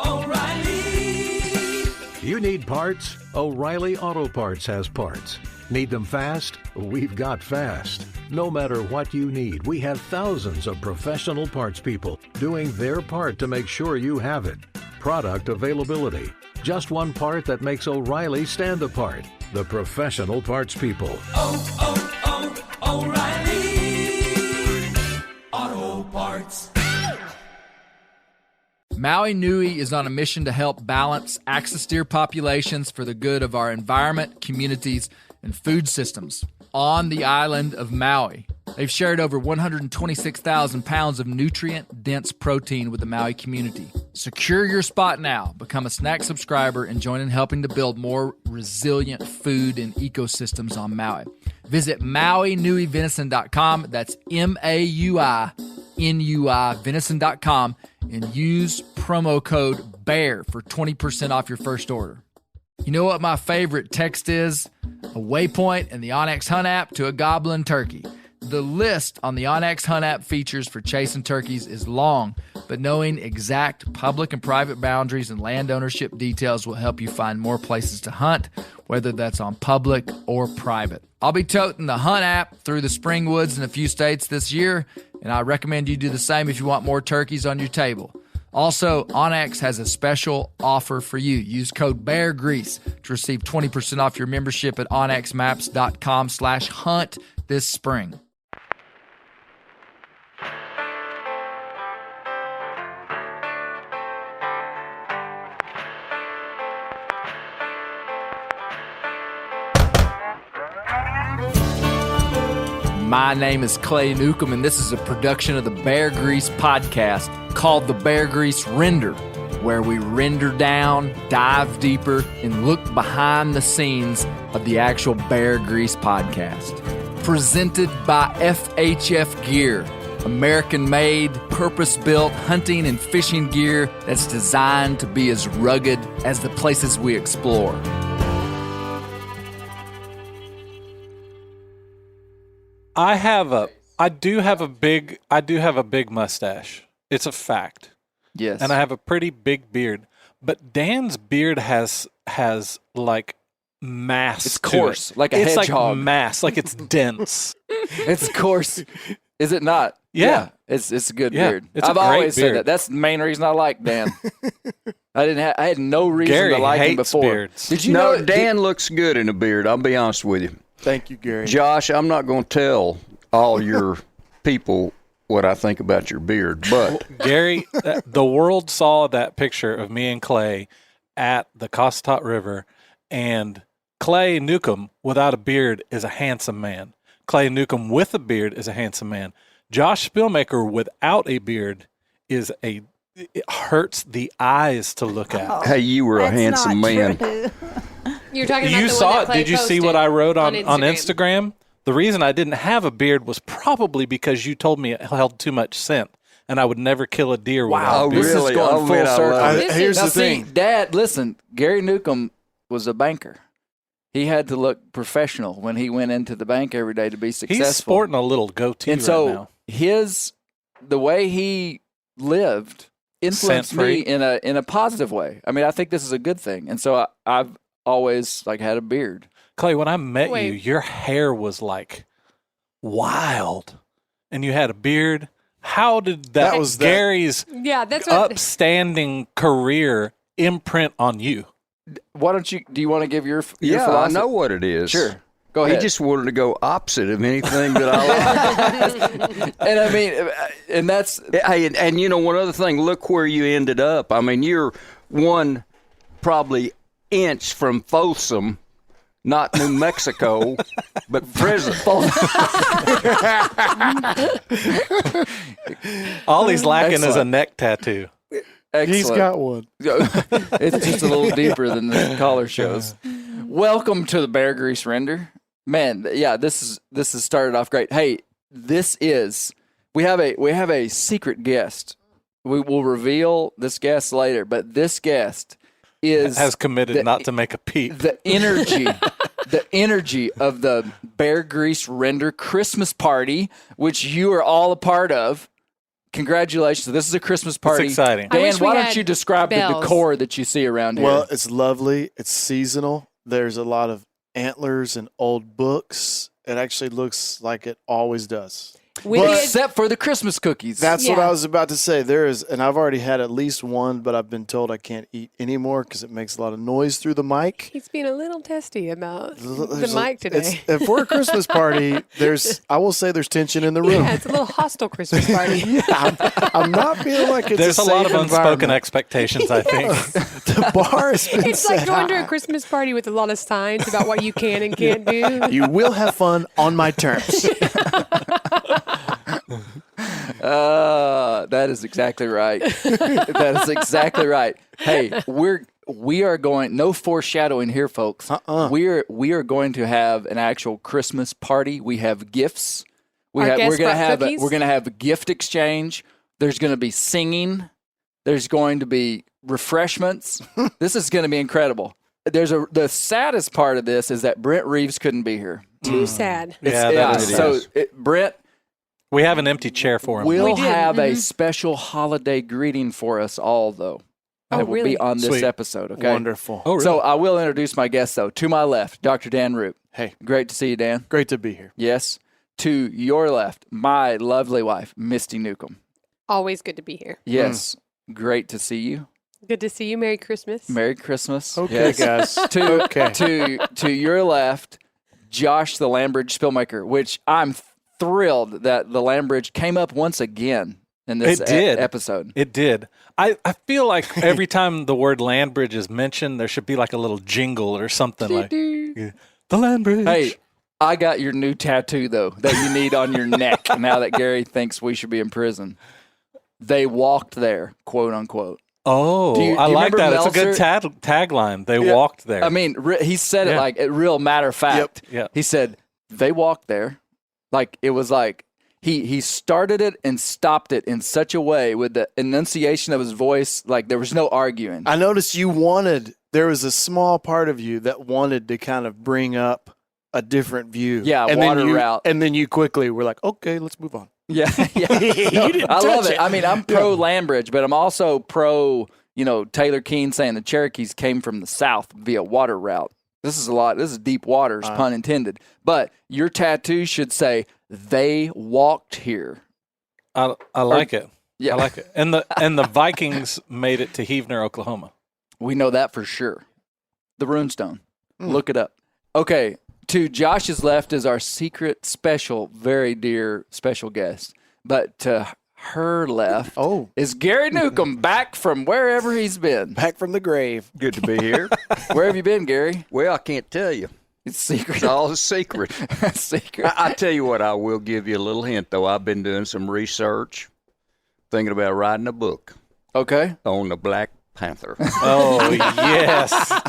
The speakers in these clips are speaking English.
O'Reilly. You need parts? O'Reilly Auto Parts has parts. Need them fast? We've got fast. No matter what you need, we have thousands of professional parts people doing their part to make sure you have it. Product availability. Just one part that makes O'Reilly stand apart. The professional parts people. O'Reilly Auto Parts. Maui Nui is on a mission to help balance axis deer populations for the good of our environment, communities, and food systems on the island of Maui. They've shared over 126,000 pounds of nutrient-dense protein with the Maui community. Secure your spot now. Become a snack subscriber and join in helping to build more resilient food and ecosystems on Maui. Visit MauiNuiVenison.com. That's MAUINUI venison.com and use promo code BEAR for 20% off your first order. You know what my favorite text is? A waypoint in the onX Hunt app to a goblin turkey. The list on the onX Hunt app features for chasing turkeys is long, but knowing exact public and private boundaries and land ownership details will help you find more places to hunt, whether that's on public or private. I'll be toting the Hunt app through the spring woods in a few states this year, and I recommend you do the same if you want more turkeys on your table. Also, onX has a special offer for you. Use code BEARGREASE to receive 20% off your membership at onxmaps.com/hunt this spring. My name is Clay Newcomb, and this is a production of the Bear Grease podcast called the Bear Grease Render, where we render down, dive deeper, and look behind the scenes of the actual Bear Grease podcast. Presented by FHF Gear, American-made, purpose-built hunting and fishing gear that's designed to be as rugged as the places we explore. I do have a big mustache. It's a fact. Yes. And I have a pretty big beard. But Dan's beard has like mass. It's coarse, to it. like a it's hedgehog. Like mass, like it's dense. It's coarse. Is it not? Yeah. It's a good Yeah, beard. it's a I've great always said beard. that. That's the main reason I like Dan. I had no reason Gary to like him hates before. beards. Did you No, know Dan looks good in a beard. I'll be honest with you. Thank you, Gary. Josh, I'm not going to tell all your people what I think about your beard, but Gary, the world saw that picture of me and Clay at the Cossatot River, and Clay Newcomb without a beard is a handsome man. Clay Newcomb with a beard is a handsome man. Josh Spielmaker without a beard it hurts the eyes to look at. hey, you were a handsome man. You're talking about You the saw one it. that Clay Did you see posted what I wrote on Instagram? Instagram? The reason I didn't have a beard was probably because you told me it held too much scent, and I would never kill a deer without Oh, a beard. This is really? going Oh, full man, I circle. love it. Here's now, the see, thing. Dad, listen, Gary Newcomb was a banker. He had to look professional when he went into the bank every day to be successful. He's sporting a little goatee and so right now. the way he lived influenced me Scent-free. in a positive way. I mean, I think this is a good thing. And so I've always had a beard. Clay, when I met you, Wait. your hair was like wild, and you had a beard. How did that was that- Gary's Yeah, that's what. upstanding career imprint on you? Why don't you? Do you want to give your Yeah, I philosophy? know what it is. Sure. Go He ahead. just wanted to go opposite of anything that I like. And I mean, and that's Hey, and you know, one other thing, look where you ended up. I mean, you're one probably inch from Folsom, not New Mexico, but prison. All he's lacking is a Excellent. neck tattoo. excellent. He's got one. It's just a little deeper than the collar shows. Welcome to the Bear Grease Render. Man, yeah, this has started off great. Hey, we have a secret guest. We will reveal this guest later, but this guest Has committed the- not to make a peep. the energy of the Bear Grease Render Christmas party, which you are all a part of. congratulations. So this is a Christmas party. It's exciting. I Dan, wish we why don't had you describe the bells. decor that you see around here? Well, it's lovely. It's seasonal. There's a lot of antlers and old books. It actually looks like it always does. We But- did- except for the Christmas cookies. That's what Yeah. I was about to say. There is, and I've already had at least one, but I've been told I can't eat anymore because it makes a lot of noise through the mic. he's being a little testy about the There's mic today. If we're a Christmas party, I will say there's tension in the room. Yeah, it's a little hostile Christmas party. I'm not feeling like it's There's a lot of safe unspoken environment. expectations, I think. The bar has been It's like set going to a high. Christmas party with a lot of signs about what you can and can't do. You will have fun on my terms. That is exactly right. That is exactly right. Hey, we are going. No foreshadowing here, folks. We are going to have an actual Christmas party. We have gifts. Our guest We're gonna brought have cookies? we're gonna have a gift exchange. There's going to be singing. There's going to be refreshments. This is going to be incredible. The saddest part of this is that Brent Reeves couldn't be here. Too sad. Brent. We have an empty chair for him. We'll We did, have a mhm. special holiday greeting for us all, though. Oh, That will really? be on this Sweet. episode, okay? Wonderful. Oh, really? So I will introduce my guest, though. To my left, Dr. Dan Root. Hey, Great to see you, Dan. great to be here. Yes. To your left, my lovely wife, Misty Newcomb. Always good to be here. Yes. Great to see you. Good to see you. Merry Christmas. Merry Christmas. Okay, Yes. guys. To, Okay. to your left, Josh, the Lambridge Spillmaker, which I'm thrilled that the Lambridge came up once again in this It did. episode. It did. I feel like every time the word land bridge is mentioned, there should be like a little jingle or something like the land bridge. Hey, I got your new tattoo, though, that you need on your neck now that Gary thinks we should be in prison. They walked there, quote unquote. Oh, Do you I like remember that. It's a good Meltzer? tagline. They walked there. I mean, he said it Yeah. like a real matter of fact. Yep. He said, they walked there. Like, it was like he started it and stopped it in such a way with the enunciation of his voice, like there was no arguing. I noticed there was a small part of you that wanted to kind of bring up a different view. Yeah, and water then you, route. And then you quickly were like, okay, let's move on. Yeah, yeah. didn't I love touch it. it. I mean, I'm pro Lambridge, but I'm also pro, Taylor Keene saying the Cherokees came from the south via water route. This is deep waters, pun intended. But your tattoo should say, they walked here. I like it. Yeah. I like it. And the Vikings made it to Heavener, Oklahoma. We know that for sure. The runestone. Look it up. Okay, to Josh's left is our secret special, very dear special guest. But to her left is Gary Newcomb, back from wherever he's been. Back from the grave. Good to be here. Where have you been, Gary? Well, I can't tell you. It's secret. It's all a secret. Secret. I tell you what, I will give you a little hint, though. I've been doing some research, thinking about writing a book Okay. on the Black Panther. Oh, yes.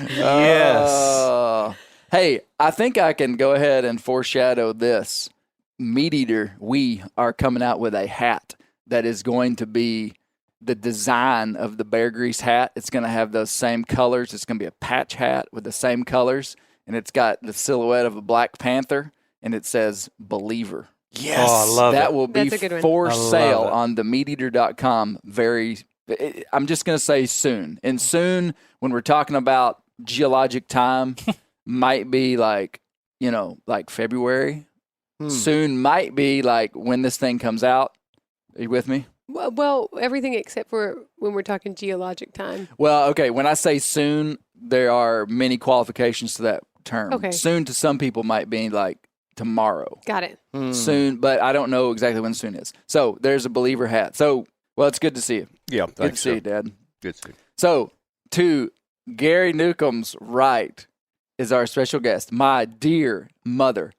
Yes. Hey, I think I can go ahead and foreshadow this. Meat Eater, we are coming out with a hat that is going to be the design of the Bear Grease hat. It's going to have those same colors. It's going to be a patch hat with the same colors, and it's got the silhouette of a Black Panther, and it says Believer. Yes. Oh, I love That it. will be That's a good one. for I love sale it. on themeateater.com I'm just going to say soon. And soon, when we're talking about geologic time, might be like February. Soon might be like when this thing comes out. Are you with me? Well, everything except for when we're talking geologic time. Well, okay. When I say soon, there are many qualifications to that term. Okay. Soon to some people might be like tomorrow. Got it. Soon, but I don't know exactly when soon is. So there's a Believer hat. So, well, it's good to see you. Yeah, Good to thanks. see you, Dad. Good to see you. So, to Gary Newcomb's right is our special guest, my dear mother,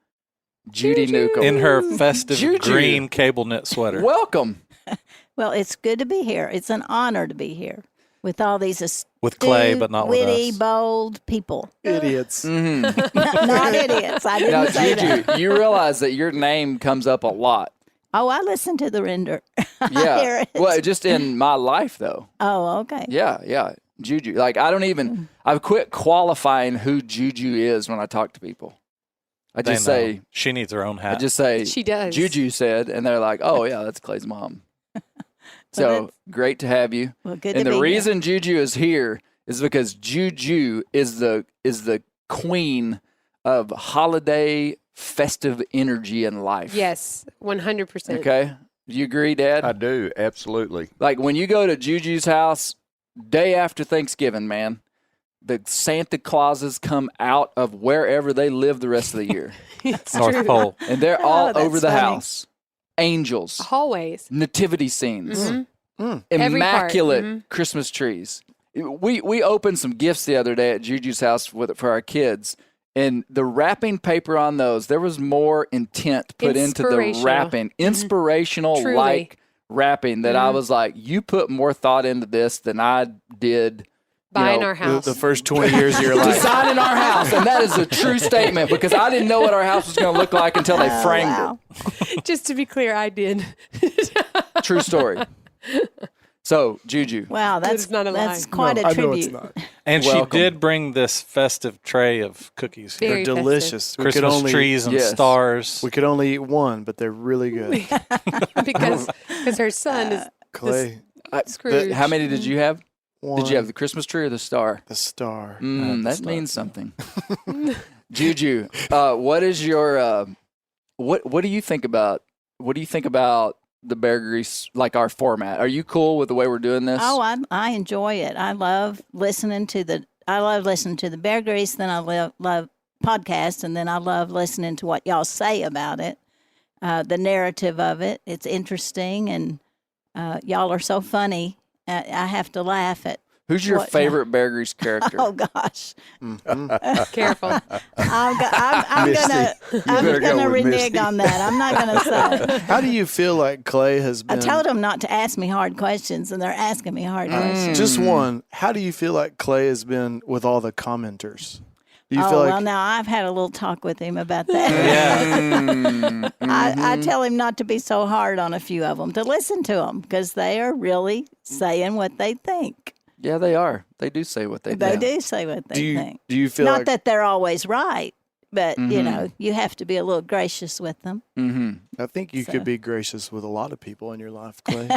Judy Newcomb. In her festive Juju. green cable knit sweater. Welcome. Well, it's good to be here. It's an honor to be here with all these astute, With Clay, but not with witty, us. bold people. Idiots. Not idiots. I didn't Now, say that. Juju, you realize that your name comes up a lot. Oh, I listened to the render. I Yeah. hear it. Well, just in my life, though. Oh, okay. Yeah. Juju. Like, I've quit qualifying who Juju is when I talk to people. I They just know. say, She needs her own I hat. just say, She does. Juju said, and they're like, oh, yeah, that's Clay's mom. So that's- great to have you. Well, good And to the be reason Juju is here is because Juju is the queen of holiday festive energy in life. Yes, 100%. Okay. Do you agree, Dad? I do, absolutely. Like when you go to Juju's house day after Thanksgiving, man, the Santa Clauses come out of wherever they live the rest of the year. It's North true. Pole. And they're Oh, all that's over the funny. house. Angels, Hallways. nativity scenes, Mhm. Every part. immaculate Mhm. Christmas trees. We opened some gifts the other day at Juju's house for our kids, and the wrapping paper on those, there was more intent put into the Inspirational. wrapping, inspirational Truly. like wrapping that I was like, you put more thought into this than I did. Buying know, our house. The first 20 years of your life. Designing our house, and that is a true statement because I didn't know what our house was going to look like until they framed wow. Just to be clear, I did. it. True story. So, Juju, Wow, It's not a that's lie. quite a I know it's tribute. not. And Welcome. she did bring this festive tray of cookies here. Very They're delicious. We could Christmas only trees and Yes. stars. we could only eat one, but they're really good. because her son is Clay, Scrooge. how many did you have? one, Did you have the Christmas tree or the star? the star? That means something. Juju, what is your what do you think about the Bear Grease, like our format? Are you cool with the way we're doing this? Oh, I enjoy it. I love listening to the Bear Grease. Then I love podcasts, and then I love listening to what y'all say about it. The narrative of it, it's interesting, and y'all are so funny. I have to laugh at. Who's your What- favorite Bear Grease character? Oh gosh, Careful. I'm better go gonna with renege Misty. on that. I'm not gonna say. How do you feel like Clay has I been? told them not to ask me hard questions, and they're asking me hard questions. Just one. How do you feel like Clay has been with all the commenters? Do you Oh feel like well, now I've had a little talk with him about that. Yeah. I tell him not to be so hard on a few of them, to listen to them because they are really saying what they think. Yeah, they are. They do say what they They do. do say what they think. do you feel Not like that they're always right, but you know, you have to be a little gracious with them. Mm-hmm. I think you So- could be gracious with a lot of people in your life, Clay.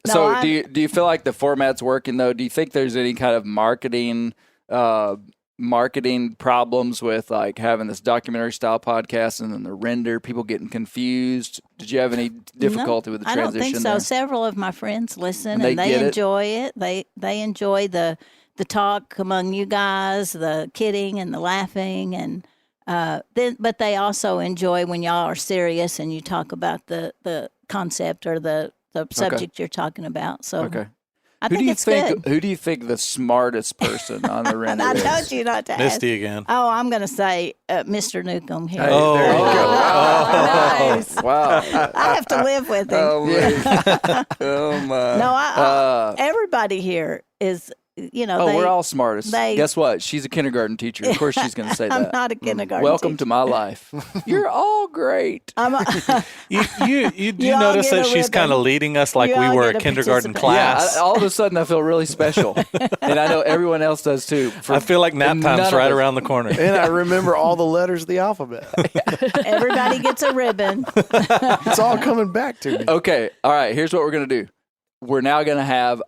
So I'm- do you feel like the format's working though? Do you think there's any kind of marketing problems with like having this documentary style podcast and then the render, people getting confused? Did you have any difficulty with the I transition? don't think so. there? Several of my friends listen And and they they get it? enjoy it. They enjoy the talk among you guys, the kidding and the laughing, and but they also enjoy when y'all are serious and you talk about the concept or the subject you're talking about. So Okay. I think it's good. Who do you think the smartest person on the And render I is? told you not to ask. Misty again. Oh, I'm going to say Mr. Newcomb here. Hey, Oh. there you go. Nice. Wow. I have to live with him. Oh my! No, everybody here is, you know. We're all smartest. they- Guess what? She's a kindergarten teacher. Of course she's going to say I'm that. not a kindergarten Welcome teacher. to my life. You're all great. I'm a, You do You all notice get that a she's ribbon. kind of leading us like You we all were get a a kindergarten participant. class. Yeah, all of a sudden I feel really special. And I know everyone else does too. I feel like nap none time's of right us- around the corner. and I remember all the letters of the alphabet. everybody gets a ribbon. It's all coming back to me. Okay. All right. Here's what we're going to do. We're now going to have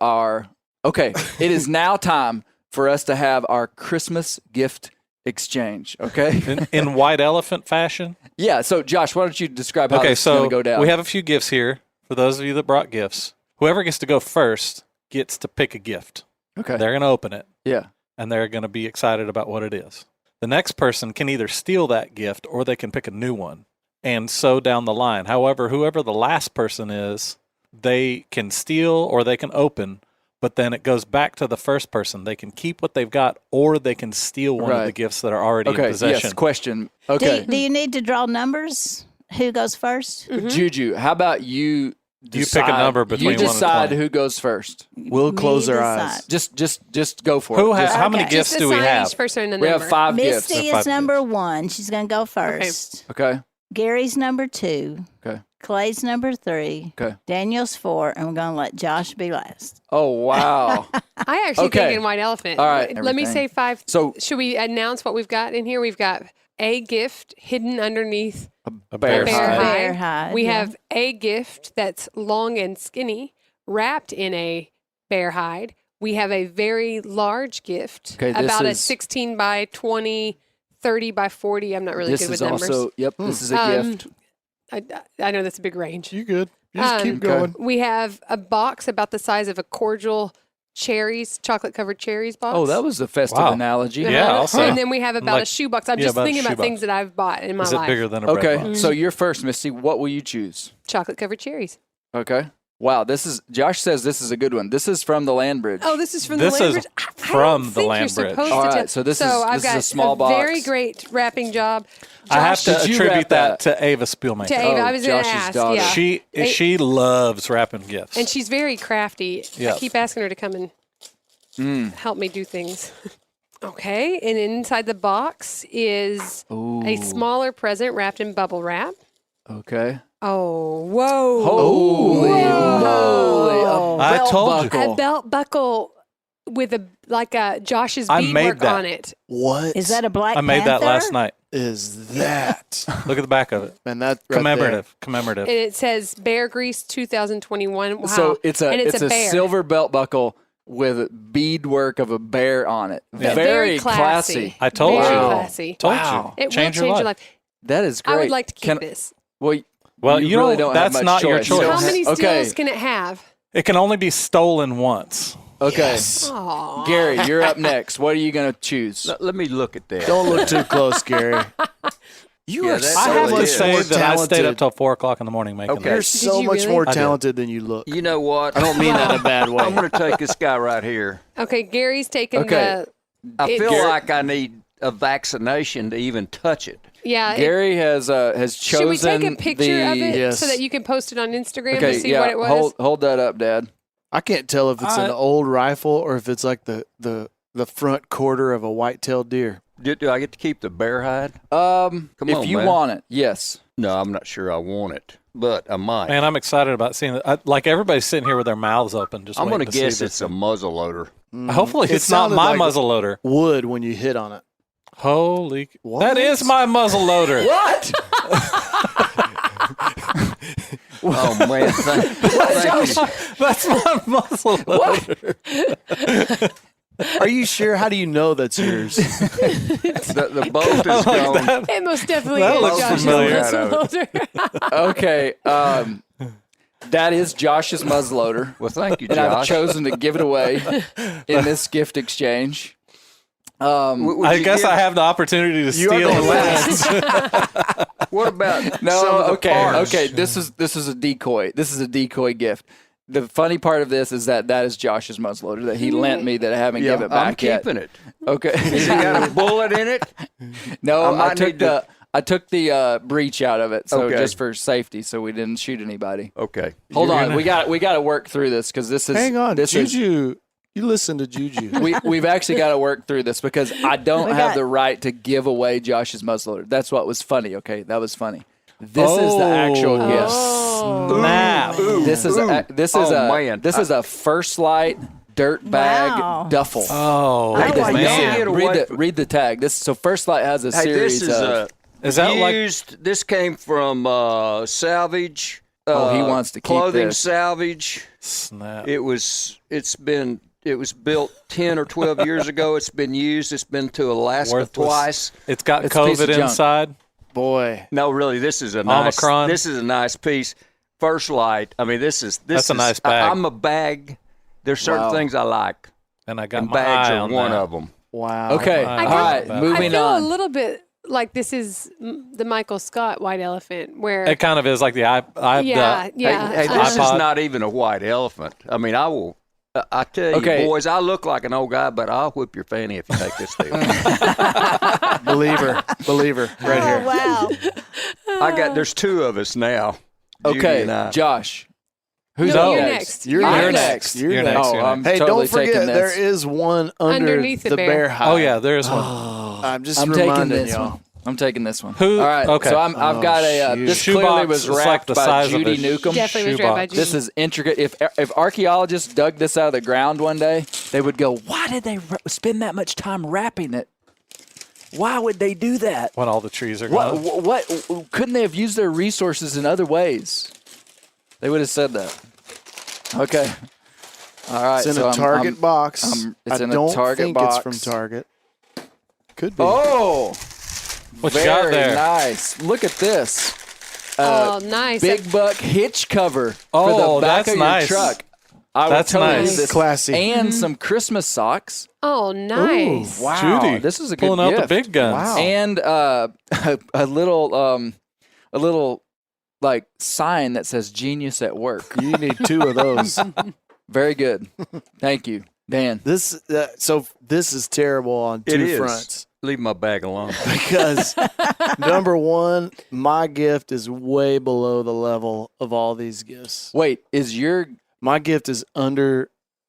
it is now time for us to have our Christmas gift exchange. Okay. In white elephant fashion. Yeah. So, Josh, why don't you describe how Okay, this is going so to go down? we have a few gifts here for those of you that brought gifts. Whoever gets to go first gets to pick a gift. Okay. They're going to open it, Yeah. and they're going to be excited about what it is. The next person can either steal that gift or they can pick a new one, and so down the line. However, whoever the last person is, they can steal or they can open, but then it goes back to the first person. They can keep what they've got, or they can steal one of the Right. gifts that are already Okay. in possession. Yes. Question. Okay. Do you need to draw numbers? Who goes first? Juju, how about you? You pick a number between You 1 and decide 20. who goes first. We'll close Me our decide. eyes. Just go for Who it. has Just- how many Okay. gifts Just do we assign have? each person a we have number. 5 gifts. Misty So 5 is number 1. She's going to go first. Okay. Gary's number 2. Okay. Clay's number 3. Okay. Daniel's 4, and we're going to let Josh be last. Oh, wow. I actually Okay. think in white elephant. All right. Let me say 5. So- should we announce what we've got in here? We've got a gift hidden underneath A bear bear hide. hide. Bear hide, We yeah. have a gift that's long and skinny, wrapped in a bear hide. We have a very large gift, Okay, this about a is- 16 by 20, 30 by 40. I'm not really This good with is numbers. also, this is a gift. I know that's a big range. You good? You just keep Um, going. We have a box about the size of a cordial cherries, chocolate-covered cherries box. Oh, that was a festive Wow. analogy. Yeah, I'll say. And then we have about a Like- shoebox. I'm yeah, just about a thinking about shoebox. things that I've bought in my Is it life. bigger than a bread Okay, box? so you're first, Misty. What will you choose? Chocolate covered cherries. Wow, Josh says this is a good one. This is from the land bridge. Oh, this is from This the land is bridge. I from don't the think land you're bridge. supposed All to right, tell- so this I've is got a small box. very great wrapping job. I have Josh- to Did you attribute wrap that that? to Ava Spielmaker. To Ava, Oh, I was going to Josh's ask. daughter. Yeah. She loves wrapping gifts. And she's very crafty. Yeah. I keep asking her to come and help me do things. Okay, and inside the box is a smaller present wrapped in bubble wrap. Okay. Oh, whoa. Holy moly. Whoa. A I belt told you. buckle. A belt buckle with a Josh's I beadwork made that. on it. What Is that a Black I made that Panther? last night. is that? Look at the back of it. Man, that right Commemorative. And it says Bear Grease 2021. Wow. So it's and a bear. silver belt buckle with beadwork of a bear on it. Yeah. Very classy. I told Very you. classy. Told Wow. you. It will change your life. That is great. I would like to keep Can- this. Well, Well, you you really don't. don't have That's much not your choice. You choice. don't How many steals Okay. can it have? It can only be stolen once. Okay. Aw. Gary, you're up next. What are you going to choose? Let me look at that. Don't look too close, Gary. You Yeah, are that's so I have so to much say more that I stayed up talented. till 4 o'clock in the morning making Okay. You're this. so you much really? more I did. talented than you look. You know what? I don't mean that in a bad way. I'm going to take this guy right here. Okay, Gary's taking Okay. I It- feel Gary- like I need a vaccination to even touch it. yeah. Gary has chosen should we take a picture of it Yes. so that you can post it on Instagram Okay, to see yeah. what it was? Hold that up, Dad. I can't tell if it's an old rifle or if it's like the front quarter of a white-tailed deer. Do I get to keep the bear hide? Come if on, you man. want it, yes. No, I'm not sure I want it, but I might. Man, I'm excited about seeing it. Like everybody's sitting here with their mouths open, just I'm going going to guess it's a muzzleloader. Hopefully, It it's not sounded my like muzzle loader. Wood when you hit on it. Holy! What? That is my muzzle loader. What? Oh, man. Thank you. That's my muzzle loader. Are you sure? How do you know that's yours? The bolt is gone. It most definitely That is looks Josh's familiar. muzzleloader. Okay. That is Josh's muzzleloader. Well, thank you, And I've Josh. chosen to give it away in this gift exchange. Would I you guess give- I have the opportunity to You are steal going it. last. What about No, some of the okay, parts? okay. This is a decoy. This is a decoy gift. The funny part of this is that is Josh's muzzleloader that he lent me that I haven't Yeah, given it I'm back yet. keeping it. Okay. Has it got a bullet in it? No, I I might took need to- I took the breech out of it, so Okay. just for safety, so we didn't shoot anybody. Okay. Hold You're on, gonna- we got to work through this because this is Hang on, This is Juju. You listen to Juju. we've actually got to work through this because I don't We have got- the right to give away Josh's muzzleloader. That's what was funny. Okay, that was funny. This is the actual gift. Snap. This is man. this is a First Light dirt bag Wow. duffel. Oh, Hey, This- man. Get away read the tag. So First Light has a Hey, series this is of. Is that like? used. This came from salvage. Oh, he wants to keep clothing this. salvage. Snap. It was built 10 or 12 years ago. It's been used. It's been to Alaska Worthless. twice. It's got It's a piece of COVID junk. inside. Boy. No, really, this is a nice. Omicron. This is a nice piece. First Light. I mean, this is That's a nice bag. I'm a bag. There's certain Wow. things I like, And I got and my bags eye are on one that. of them. Wow. Okay, I all got right, that. I moving feel on. a little bit like this is the Michael Scott white elephant, where It kind of is like the yeah, the, yeah. Hey, this is iPod. not even a white elephant. I mean, I will. I tell you, Okay. boys, I look like an old guy, but I'll whip your fanny if you take this deal. Believer. Right here. Wow. There's two of us now. Judy Okay, and I. Josh. Who's No, up you're next? next. You're I'm next. You're You're next. next. Oh, You're I'm Hey, totally don't forget taking there this. is one underneath Underneath the the bear. bear hide. Oh yeah, there is one. I'm just I'm taking reminding this y'all. one. I'm taking this one. Who? All right. Okay. So I've got a. This clearly Shoebox was is like wrapped the by size of Judy a Newcomb. Definitely was wrapped by shoebox. Judy. This is intricate. If archaeologists dug this out of the ground one day, they would go, "Why did they spend that much time wrapping it? Why would they do that? When all the trees are gone. What couldn't they have used their resources in other ways?" They would have said that. Okay. All right. It's in so a Target box. It's in I don't a Target think box. it's from Target. Could be. Oh, What you got very there? nice. Look at this. Oh, nice. Big buck hitch cover for Oh, the back that's of your nice. truck. I That's will tell you nice. this. Classy. And some Christmas socks. Oh, nice. Wow, Judy, this is a good pulling out gift. the big guns. Wow. And a little like sign that says "Genius at Work." You need 2 of those. Very good. Thank you, Dan. This is terrible on It 2 is. fronts. Leave my bag alone. Because number 1, my gift is way below the level of all these gifts. Wait, is your My gift is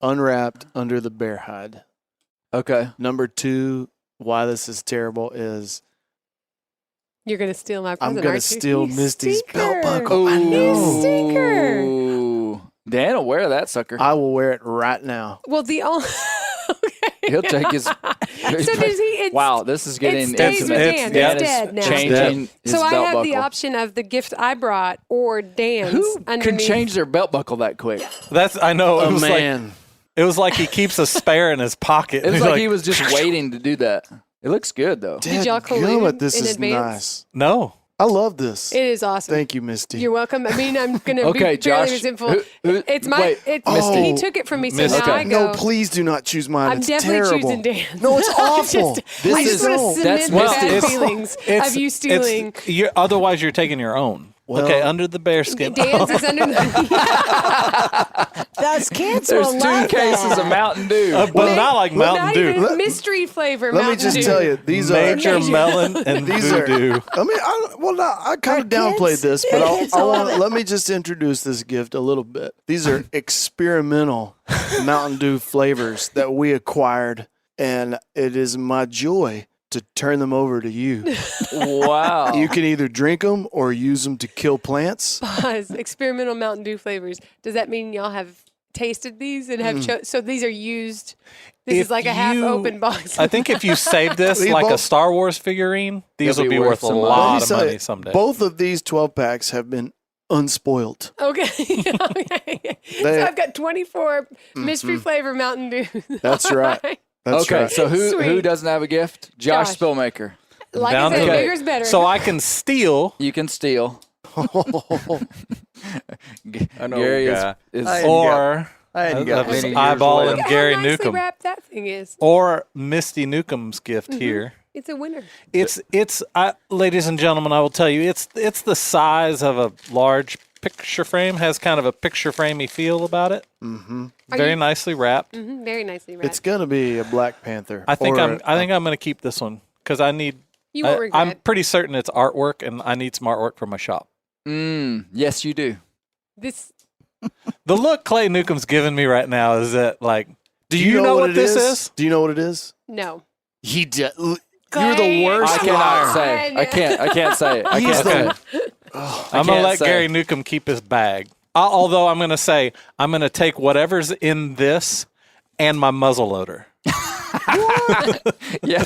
unwrapped under the bear hide. okay? Number 2, why this is terrible is You're going to steal my I'm present, going to aren't you? steal You Misty's stinker. belt buckle. I know. stinker. Ooh. Dan will wear that sucker. I will wear it right now. Well, the only. Okay. He'll take his. So does he? Wow, this is getting It stays with intimate. Dan. Dan It's is dead now. Changing his So I belt have buckle. the option of the gift I brought or Dan's. Who can underneath. change their belt buckle that quick? I know. It Oh, was man. It was like he keeps a spare in his pocket. It was He's like he was just waiting to do that. It looks good though. Did y'all Dadgummit, collude this in is advance? nice. No. I love this. It is awesome. Thank you, Misty. You're welcome. I mean, I'm going to Okay, be fairly Josh, resentful. who- It's my. wait, It's Misty. He took it from me, so Misty. now I Okay. go. No, please do not choose mine. I'm It's definitely terrible. choosing Dan's. No, it's awful. I This just is- want to that's cement the Misty. bad It's- feelings of you stealing. Otherwise, you're taking your own. Well- okay, under the bearskin. Dan's is under the. Those kids There's will 2 love cases that. of Mountain Dew. But not like Mountain Not Dew. even mystery flavor. Let me Mountain just Dew. tell you, these Major are. melon and These are. voodoo. I mean, I kind of Our downplayed kids- this, but our kids will love it. let me just introduce this gift a little bit. These are experimental Mountain Dew flavors that we acquired, and it is my joy to turn them over to you. Wow. You can either drink them or use them to kill plants. Pause. Experimental Mountain Dew flavors. Does that mean y'all have tasted these and have so these are used? This If is like a half open box. I think if you save this These like a both- Star Wars figurine, these They'll will be be worth worth a some money. lot Let of me tell money you, someday. Both of these 12 packs have been unspoiled. Okay. Okay. So I've got 24 mystery flavor Mountain Dew. That's right. That's Okay, right. so who Sweet. doesn't have a gift? Josh Josh. Spillmaker. Like Down I said, to- bigger's better. So I can steal You can steal. I know, Gary guy. is I hadn't or I hadn't got Let's many years eyeball left. and Look at Gary how nicely Newcomb. wrapped that thing is. or Misty Newcomb's gift here. It's a winner. It's ladies and gentlemen, I will tell you, it's the size of a large picture frame. Has kind of a picture framey feel about it. Mm-hmm. Very nicely wrapped. Hmm, very nicely wrapped. It's gonna be a Black Panther. I think or I'm going to keep this one because I need. You won't regret. I'm pretty certain it's artwork, and I need some artwork for my shop. Yes, you do. This. The look Clay Newcomb's giving me right now is that like, do you know what this is? Do you know what it is? No. He did. You're Clay, the worst I cannot liar. say. I can't say it. I He's can't say the- it. I'm going to can't let say. Gary Newcomb keep his bag. Although I'm going to say I'm going to take whatever's in this and my muzzleloader. Yeah,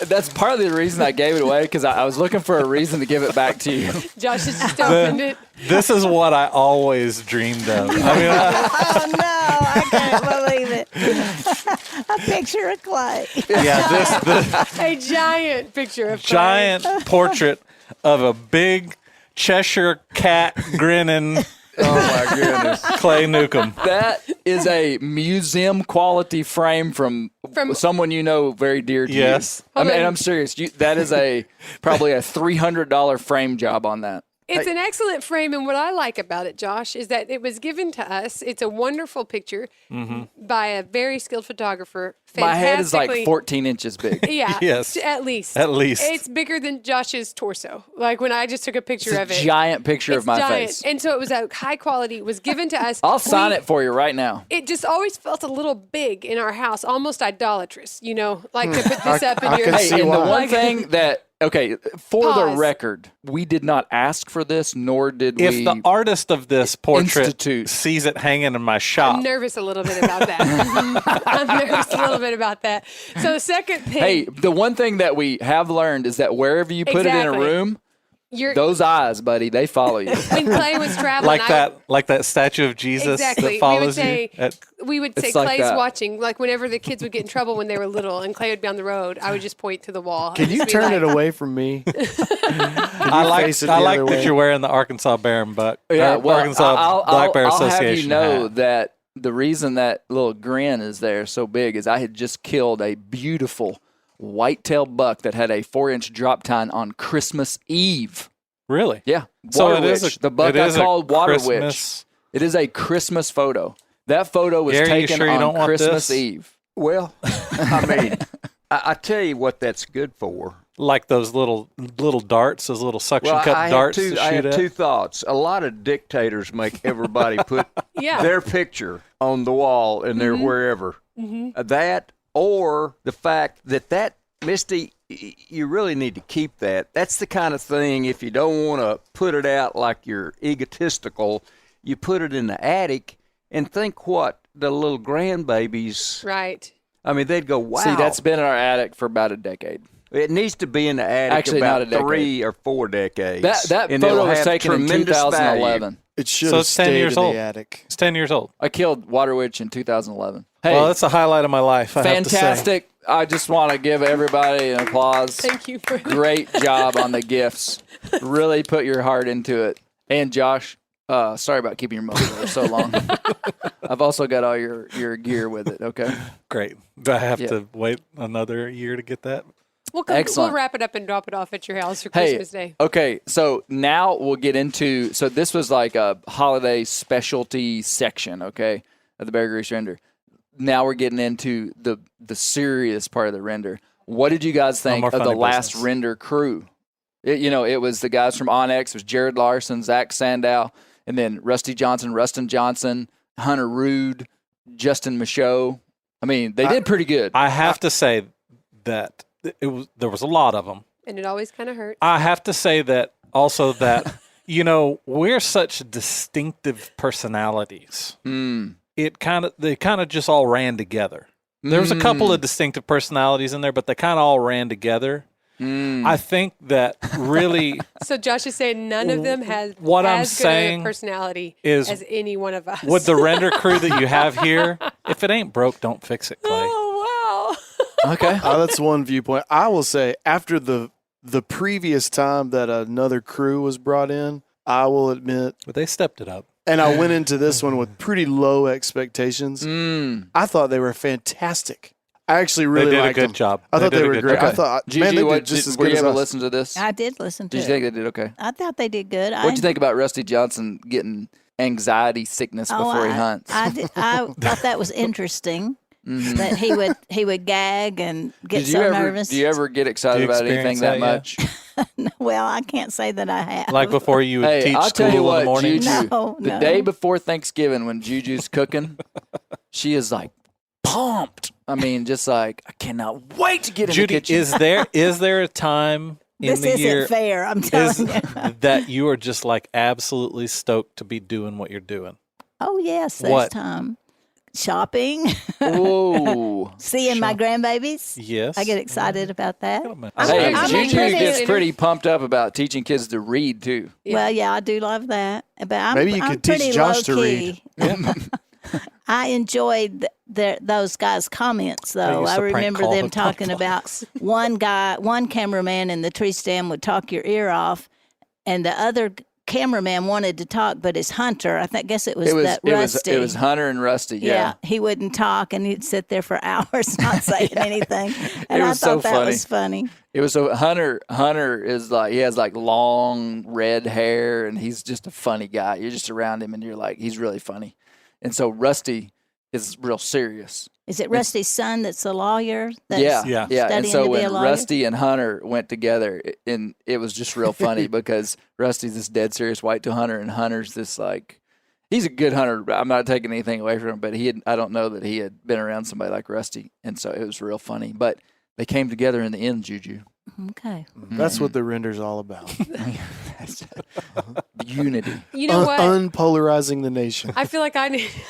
that's part of the reason I gave it away because I was looking for a reason to give it back to you. Josh has just opened it. This is what I always dreamed of. I mean, Oh no, I can't believe it. A picture of Clay. this A giant picture of Clay. giant portrait of a big Cheshire cat grinning Oh my goodness. Clay Newcomb. That is a museum quality frame from someone you know very dear to Yes. you. I mean, Hold on. and I'm serious. That is probably a $300 frame job on that. It's an excellent frame, and what I like about it, Josh, is that it was given to us. It's a wonderful picture by a very skilled photographer. My head is like Fantastically- 14 inches big. Yeah, Yes. at least. At least. It's bigger than Josh's torso. Like when I just took a picture It's a of it. giant picture It's of my giant. face. And so it was a high quality. It was given to us. I'll sign it for you right now. It just always felt a little big in our house, almost idolatrous, like to put this up in I your can Hey, see and the why. one thing that Okay, for the Pause. record, we did not ask for this, nor did If we. the artist of this portrait institute. sees it hanging in my shop, I'm nervous a little bit about that. I'm nervous a little bit about that. So the second thing. Hey, the one thing that we have learned is that wherever you put it in a Exactly. room, You're, those eyes, buddy, they follow you. when Clay was traveling, like that statue of Jesus exactly. that follows we would say, you. we would say It's like Clay's that. watching. Like whenever the kids would get in trouble when they were little, and Clay would be on the road, I would just point to the wall. Can and you just be turn like, it away from me? I like face it the I like other that way? you're wearing the Arkansas Bear and Buck. Yeah, well, Arkansas Black Bear I'll Association. have you know hat. that the reason that little grin is there so big is I had just killed a beautiful white-tailed buck that had a 4-inch drop tine on Christmas Eve. Really? Yeah, So Water it is Witch. a- The buck it I is a called Water Witch. Christmas- It is a Christmas photo. That photo was Gary, you taken sure you don't on want Christmas this? Eve. Well, I mean, I tell you what that's good for. Like those little darts, those little suction Well, cup I darts have, to two, I shoot have at. two thoughts. A lot of dictators make everybody put Yeah. their picture on the wall and they're wherever. That or the fact that Misty, you really need to keep that. That's the kind of thing, if you don't want to put it out like you're egotistical, you put it in the attic and think what the little grandbabies, Right. I mean, they'd go, wow. See, that's been in our attic for about a decade. It needs to be in the attic Actually, not about a decade. 3 or 4 decades. That and photo it'll was have taken in tremendous 2011. value. It should So have it's 10 stayed years in old. the attic. It's 10 years old. I killed Water Witch in 2011. Hey, Well, that's a highlight of my life. I have to say. fantastic. I just want to give everybody an applause. Thank you for Great job on the gifts. Really put your heart into it. And Josh, sorry about keeping your motor so long. I've also got all your gear with it, okay? Great. Do I have Yeah. to wait another year to get that? We'll Excellent. wrap it up and drop it off at your house for Hey, Christmas Day. okay, so now we'll get into, so this was like a holiday specialty section, okay, of the Bear Grease render. Now we're getting into the serious part of the render. What did you guys think more of the funny last business. render crew? It was the guys from Onyx, it was Jared Larson, Zach Sandow, and then Rusty Johnson, Rustin Johnson, Hunter Rude, Justin Michaud. I mean, they did pretty good. I have to say that there was a lot of them. And it always kind of hurts. I have to say that also that we're such distinctive personalities. They kind of just all ran together. There was a couple of distinctive personalities in there, but they kind of all ran together. I think that really So Josh is saying none of them has What I'm as good saying a personality is as any one of us. with the render crew that you have here, if it ain't broke, don't fix it, Clay. Oh wow. Okay. That's one viewpoint. I will say after the previous time that another crew was brought in, I will admit, But they stepped it up. and I went into this one with pretty low expectations. I thought they were fantastic. I actually really They did a liked good them. job. I thought They they did a were good great. job. I thought, Juju, man, they what, did just as were good you as able to us. listen to this? I did listen to Did you it. think they did okay? I thought they did good. What'd you think about Rusty Johnson getting anxiety sickness before he hunts? I thought that was interesting. That he would gag and get Did you so ever, nervous. Do you ever get excited Do you about anything experience that that, yeah? much? Well, I can't say that I have. Like before you would Hey, teach I'll school tell you in what, the morning. Juju, No, the no. day before Thanksgiving when Juju's cooking, she is like pumped. I mean, just like, I cannot wait to get in Judy, the kitchen. is there a time in This the isn't year fair. I'm telling you. that you are just like absolutely stoked to be doing what you're doing? Oh yes, there's What? time. Shopping, Ooh. seeing my grandbabies. Yes. I get excited about that. Hey, I'm Juju pretty gets excited. pretty pumped up about teaching kids to read, too. Yeah. Well, yeah, I do love that. But I'm, Maybe you I'm could teach pretty Josh to low-key. I enjoyed those guys' comments, though. used I to prank remember call them the talking about one cameraman in the tree stand would talk your ear off, and the other cameraman wanted to talk, but his hunter, guess it was that Rusty. It was Hunter and Rusty, yeah. He wouldn't talk, and he'd sit there for hours not saying anything. And It I was thought so that was funny. It was so Hunter is like, he has like long red hair and he's just a funny guy. You're just around him and you're like, he's really funny. And so Rusty is real serious. Is it Rusty's son that's a lawyer? That's Yeah. And studying so to be a when lawyer? Rusty and Hunter went together, and it was just real funny because Rusty's this dead serious white to Hunter, and Hunter's this like, he's a good hunter. I'm not taking anything away from him, but I don't know that he had been around somebody like Rusty, and so it was real funny. But they came together in the end, Juju. Okay. That's what the render's all about. Unity. You know what? Unpolarizing the nation. I feel like I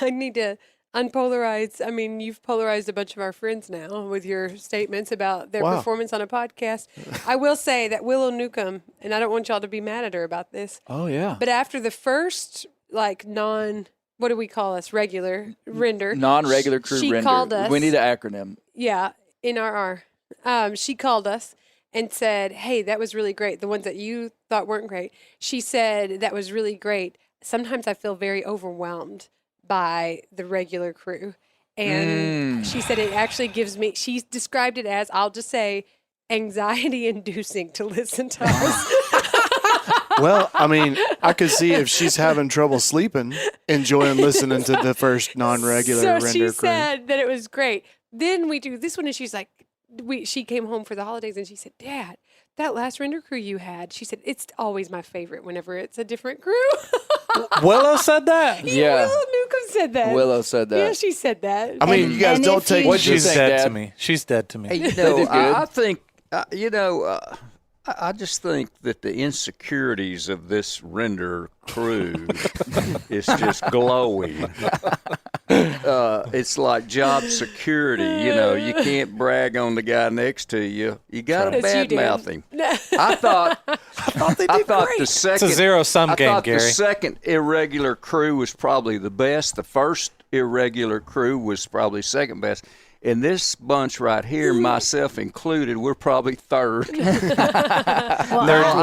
need to unpolarize. I mean, you've polarized a bunch of our friends now with your statements about their performance on a podcast. I will say that Willow Newcomb, and I don't want y'all to be mad at her about this. Oh, yeah. But after the first, like, what do we call us? Regular render. Non-regular crew she render. Called us. We need an acronym. Yeah, NRR. She called us and said, hey, that was really great. The ones that you thought weren't great. She said, that was really great. Sometimes I feel very overwhelmed by the regular crew. And she said it actually gives me, she described it as, I'll just say, anxiety inducing to listen to us. Well, I mean, I could see if she's having trouble sleeping, enjoying listening to the first non-regular render So she crew. said that it was great. Then we do this one, and she's like, she came home for the holidays, and she said, Dad, that last render crew you had, she said, it's always my favorite whenever it's a different crew. Willow said that? Yeah. Willow Newcomb said that. Willow said that. Yeah, she said that. I mean, you guys and don't if take. you- What'd you She's think, dead Dad? to me. She's dead to me. Hey, They did good. I think, I just think that the insecurities of this render crew is just glowing. It's like job security. You can't brag on the guy next to you. You got to Yes, you do. badmouth him. I thought the second. It's a zero-sum game, I thought Gary. the second irregular crew was probably the best. The first irregular crew was probably second best. And this bunch right here, myself included, we're probably third. We're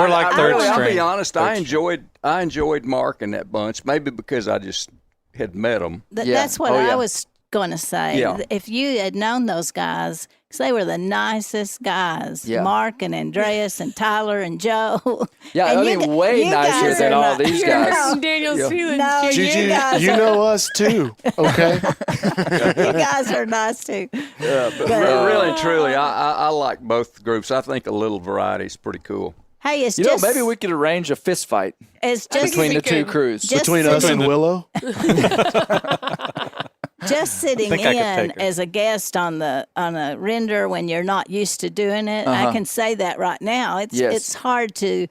like third I'll string. be honest. I enjoyed marking that bunch. Maybe because I just had met them. That's what I was going to say. Yeah. If you had known those guys, because they were the nicest guys, Yeah. Mark and Andreas and Tyler and Joe. Yeah, And I you mean, gu- way you nicer guys than are all not- these You're guys. around Daniel's feelings. No, Juju. you guys You are- know us too, okay? You guys are nice too. But really and truly, I like both groups. I think a little variety is pretty cool. Hey, it's You know, just maybe we could arrange a fist fight it's just between the we two could. crews. Just Between us and Willow. Just sitting think I could in take her. as a guest on a render when you're not used to doing it, I can say that right now. It's hard to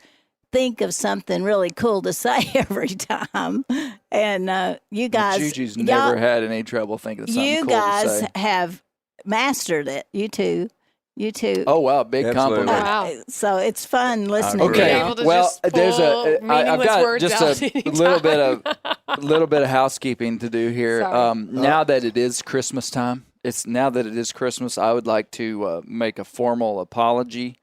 think of something really cool to say every time. And you guys, Juju's y'all- never had any trouble thinking of something you cool guys to say. have mastered it. You two. Oh, wow. Big Absolutely. compliment. Wow. So it's fun listening. Being Okay. able to Well, just there's pull I've meaningless got words just out a anytime. little bit of housekeeping to do here. Sorry. Now that it is Christmas time, I would like to make a formal apology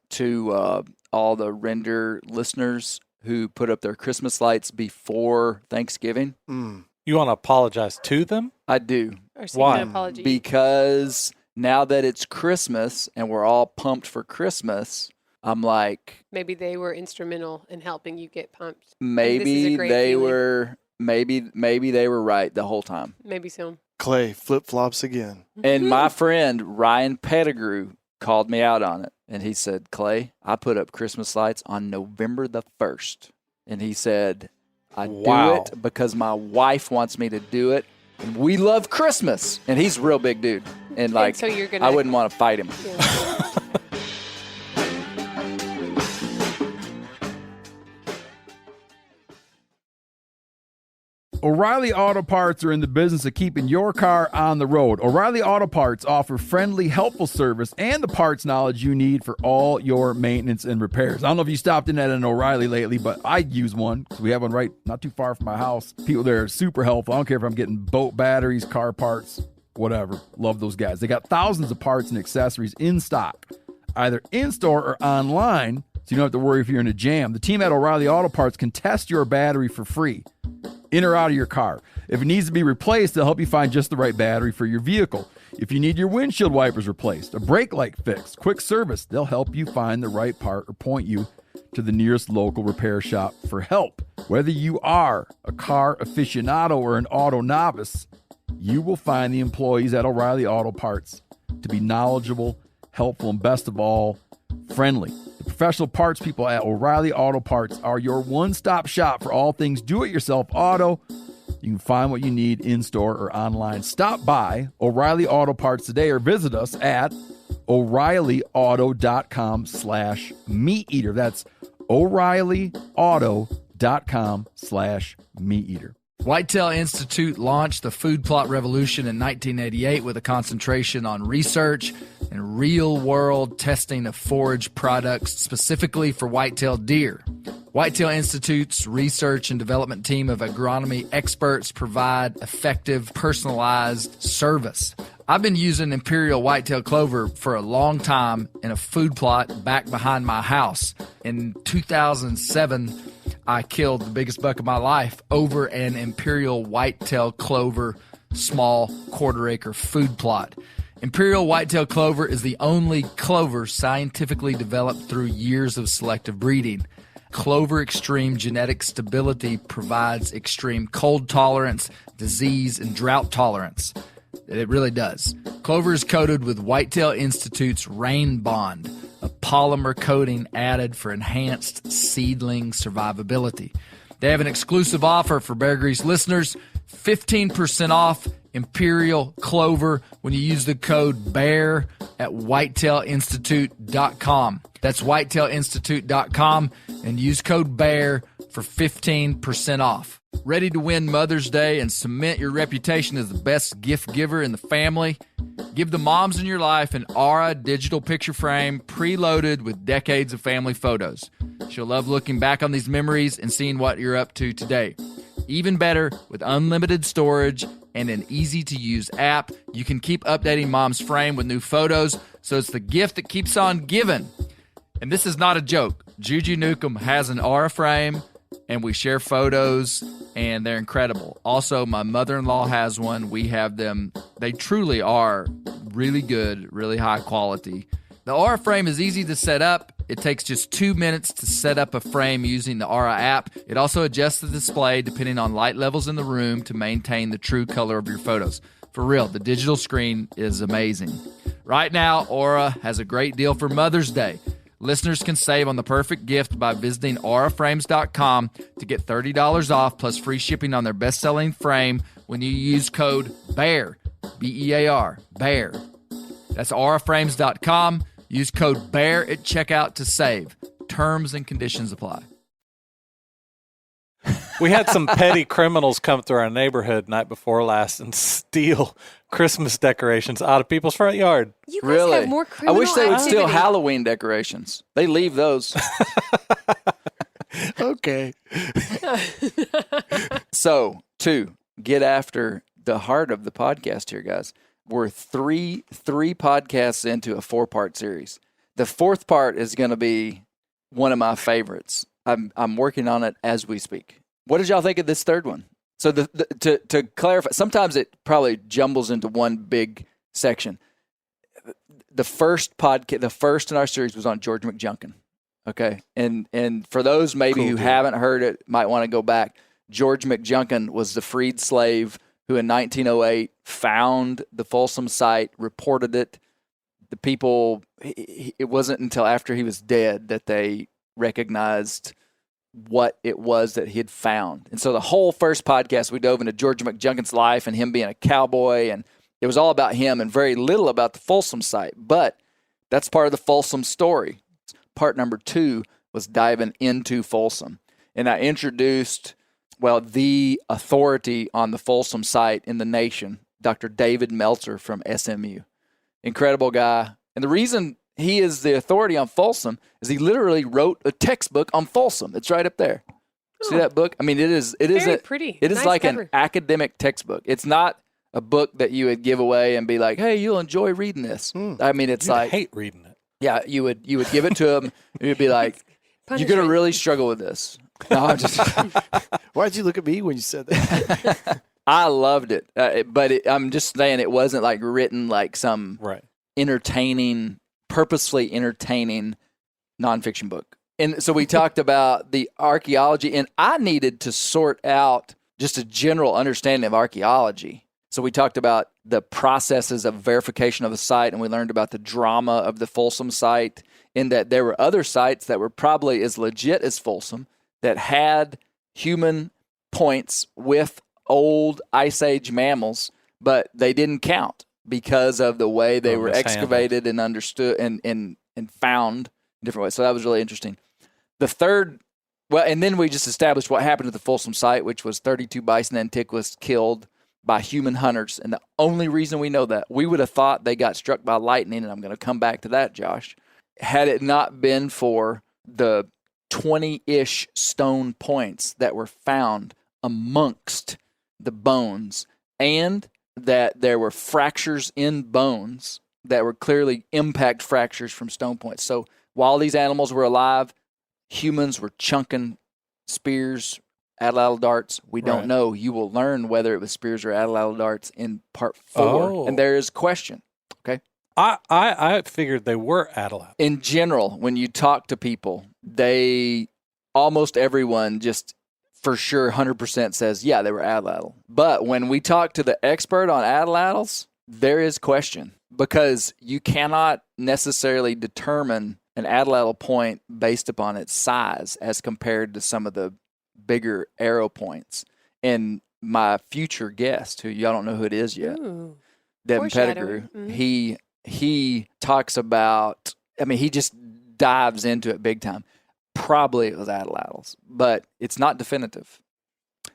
to all the render listeners who put up their Christmas lights before Thanksgiving. You want to apologize to them? I do, Or seek Why? an apology. because now that it's Christmas and we're all pumped for Christmas, I'm like, Maybe they were instrumental in helping you get pumped. maybe great they feeling. were maybe they were right the whole time. Maybe so. Clay flip flops again. And my friend Ryan Pettigrew called me out on it, and he said, "Clay, I put up Christmas lights on November the 1st." And he said, "I Wow. do it because my wife wants me to do it, and we love Christmas." And he's a real big dude, and like so you're gonna- I wouldn't want to fight him. Yeah. O'Reilly Auto Parts are in the business of keeping your car on the road. O'Reilly Auto Parts offer friendly, helpful service and the parts knowledge you need for all your maintenance and repairs. I don't know if you stopped in at an O'Reilly lately, but I use one because we have one right not too far from my house. People there are super helpful. I don't care if I'm getting boat batteries, car parts, whatever. Love those guys. They got thousands of parts and accessories in stock, either in-store or online, so you don't have to worry if you're in a jam. The team at O'Reilly Auto Parts can test your battery for free, in or out of your car. If it needs to be replaced, they'll help you find just the right battery for your vehicle. If you need your windshield wipers replaced, a brake light fixed, quick service, they'll help you find the right part or point you to the nearest local repair shop for help. Whether you are a car aficionado or an auto novice, you will find the employees at O'Reilly Auto Parts to be knowledgeable, helpful, and best of all, friendly. The professional parts people at O'Reilly Auto Parts are your one-stop shop for all things do-it-yourself auto. You can find what you need in-store or online. Stop by O'Reilly Auto Parts today or visit us at O'ReillyAuto.com/meat-eater. That's O'ReillyAuto.com/meat-eater. Whitetail Institute launched the food plot revolution in 1988 with a concentration on research and real-world testing of forage products specifically for whitetail deer. Whitetail Institute's research and development team of agronomy experts provide effective, personalized service. I've been using Imperial Whitetail Clover for a long time in a food plot back behind my house. In 2007, I killed the biggest buck of my life over an Imperial Whitetail Clover small quarter-acre food plot. Imperial Whitetail Clover is the only clover scientifically developed through years of selective breeding. Clover Extreme genetic stability provides extreme cold tolerance, disease, and drought tolerance. It really does. Clover is coated with Whitetail Institute's Rain Bond, a polymer coating added for enhanced seedling survivability. They have an exclusive offer for Bear Grease listeners, 15% off Imperial Clover when you use the code BEAR at whitetailinstitute.com. That's whitetailinstitute.com and use code BEAR for 15% off. Ready to win Mother's Day and cement your reputation as the best gift giver in the family? Give the moms in your life an Aura digital picture frame preloaded with decades of family photos. She'll love looking back on these memories and seeing what you're up to today. Even better, with unlimited storage and an easy-to-use app, you can keep updating mom's frame with new photos, so it's the gift that keeps on giving. And this is not a joke. Juju Newcomb has an Aura frame, and we share photos, and they're incredible. Also, my mother-in-law has one. We have them. They truly are really good, really high quality. The Aura frame is easy to set up. It takes just 2 minutes to set up a frame using the Aura app. It also adjusts the display depending on light levels in the room to maintain the true color of your photos. For real, the digital screen is amazing. Right now, Aura has a great deal for Mother's Day. Listeners can save on the perfect gift by visiting auraframes.com to get $30 off plus free shipping on their best-selling frame when you use code BEAR, B-E-A-R, BEAR. That's auraframes.com. Use code BEAR at checkout to save. Terms and conditions apply. We had some petty criminals come through our neighborhood night before last and steal Christmas decorations out of people's front yard. You guys have more I criminal wish they would steal activity. Halloween decorations. They leave those. Okay. So, to get after the heart of the podcast here, guys, we're three podcasts into a 4-part series. The fourth part is going to be one of my favorites. I'm working on it as we speak. What did y'all think of this third one? So to clarify, sometimes it probably jumbles into one big section. The first in our series was on George McJunkin. Okay, and for those maybe who haven't heard it, might want to go back. George McJunkin was the freed slave who in 1908 found the Folsom site, reported it. The people, it wasn't until after he was dead that they recognized what it was that he had found. And so the whole first podcast, we dove into George McJunkin's life and him being a cowboy, and it was all about him and very little about the Folsom site. But that's part of the Folsom story. Part number 2 was diving into Folsom. And I introduced, the authority on the Folsom site in the nation, Dr. David Meltzer from SMU. Incredible guy. And the reason he is the authority on Folsom is he literally wrote a textbook on Folsom. It's right up there. See that book? I mean, it is Very pretty. It is Nice like cover. an academic textbook. It's not a book that you would give away and be like, "Hey, you'll enjoy reading this." I mean, it's I like, hate reading it. yeah, you would give it to him. And you'd be like, "You're gonna Punishment. really struggle with this." No, I'm just. Why'd you look at me when you said that? I loved it, but I'm just saying it wasn't like written like some Right. purposefully entertaining nonfiction book. And so we talked about the archaeology, and I needed to sort out just a general understanding of archaeology. So we talked about the processes of verification of a site, and we learned about the drama of the Folsom site, in that there were other sites that were probably as legit as Folsom that had human points with old Ice Age mammals, but they didn't count. because of the way they Or were mishandled. excavated and understood and found in different ways. So that was really interesting. The third, and then we just established what happened at the Folsom site, which was 32 bison antiquus killed by human hunters. And the only reason we know that, we would have thought they got struck by lightning, and I'm going to come back to that, Josh, had it not been for the 20-ish stone points that were found amongst the bones, and that there were fractures in bones that were clearly impact fractures from stone points. So while these animals were alive, humans were chunking spears, atlatl darts. We don't Right. know. You will learn whether it was spears or atlatl darts in part 4. Oh. And there is question. Okay. I figured they were atlatl. In general, when you talk to people, almost everyone just for sure 100% says, yeah, they were atlatl. But when we talk to the expert on atlatls, there is question, because you cannot necessarily determine an atlatl point based upon its size as compared to some of the bigger arrow points. And my future guest, who y'all don't know who it is yet, Ooh. Devin Foreshadowing. Pettigrew, Mhm. he talks about, he just dives into it big time. Probably it was atlatls, but it's not definitive.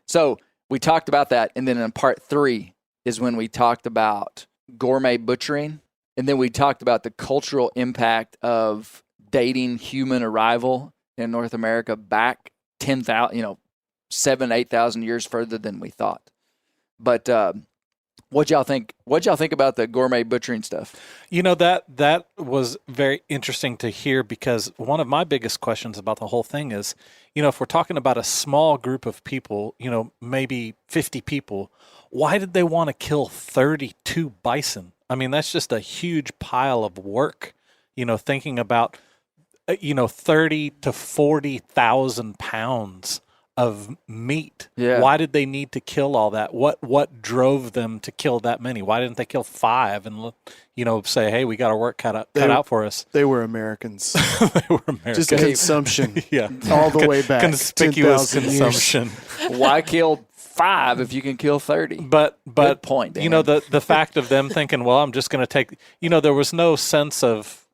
So we talked about that. And then in part 3 is when we talked about gourmet butchering. And then we talked about the cultural impact of dating human arrival in North America back 10,000, 7,000, 8,000 years further than we thought. But what'd y'all think about the gourmet butchering stuff? That was very interesting to hear, because one of my biggest questions about the whole thing is, if we're talking about a small group of people, maybe 50 people, why did they want to kill 32 bison? I mean, that's just a huge pile of work, thinking about, 30 to 40,000 pounds of meat. Yeah. Why did they need to kill all that? What drove them to kill that many? Why didn't they kill 5 and say, hey, we got our work cut out for us? They were Americans. They were American. Just consumption. Yeah. All the way back. Conspicuous 10,000 years. consumption. Why kill 5 if you can kill 30? But Good point, Dan. the fact of them thinking, well, I'm just going to take, there was no sense of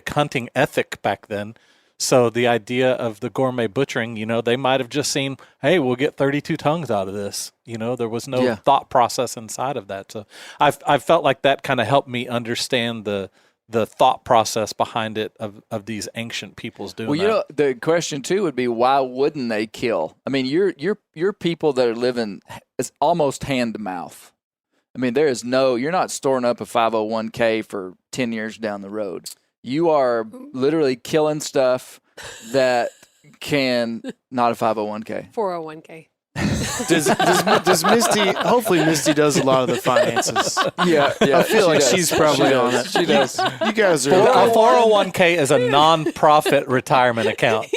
hunting ethic back then. So the idea of the gourmet butchering, they might have just seen, hey, we'll get 32 tongues out of this. There was no thought process inside of that. So I felt like that kind of helped me understand the thought process behind it of these ancient peoples doing that. The question too would be, why wouldn't they kill? I mean, you're people that are living, it's almost hand to mouth. I mean, you're not storing up a 501k for 10 years down the road. You are literally killing stuff that can, not a 501k. 401k. Does Misty? Hopefully, Misty does a lot of the finances. Yeah. I feel like does. she's probably She on does. it. She does. You guys A are. 401k is a non-profit retirement account.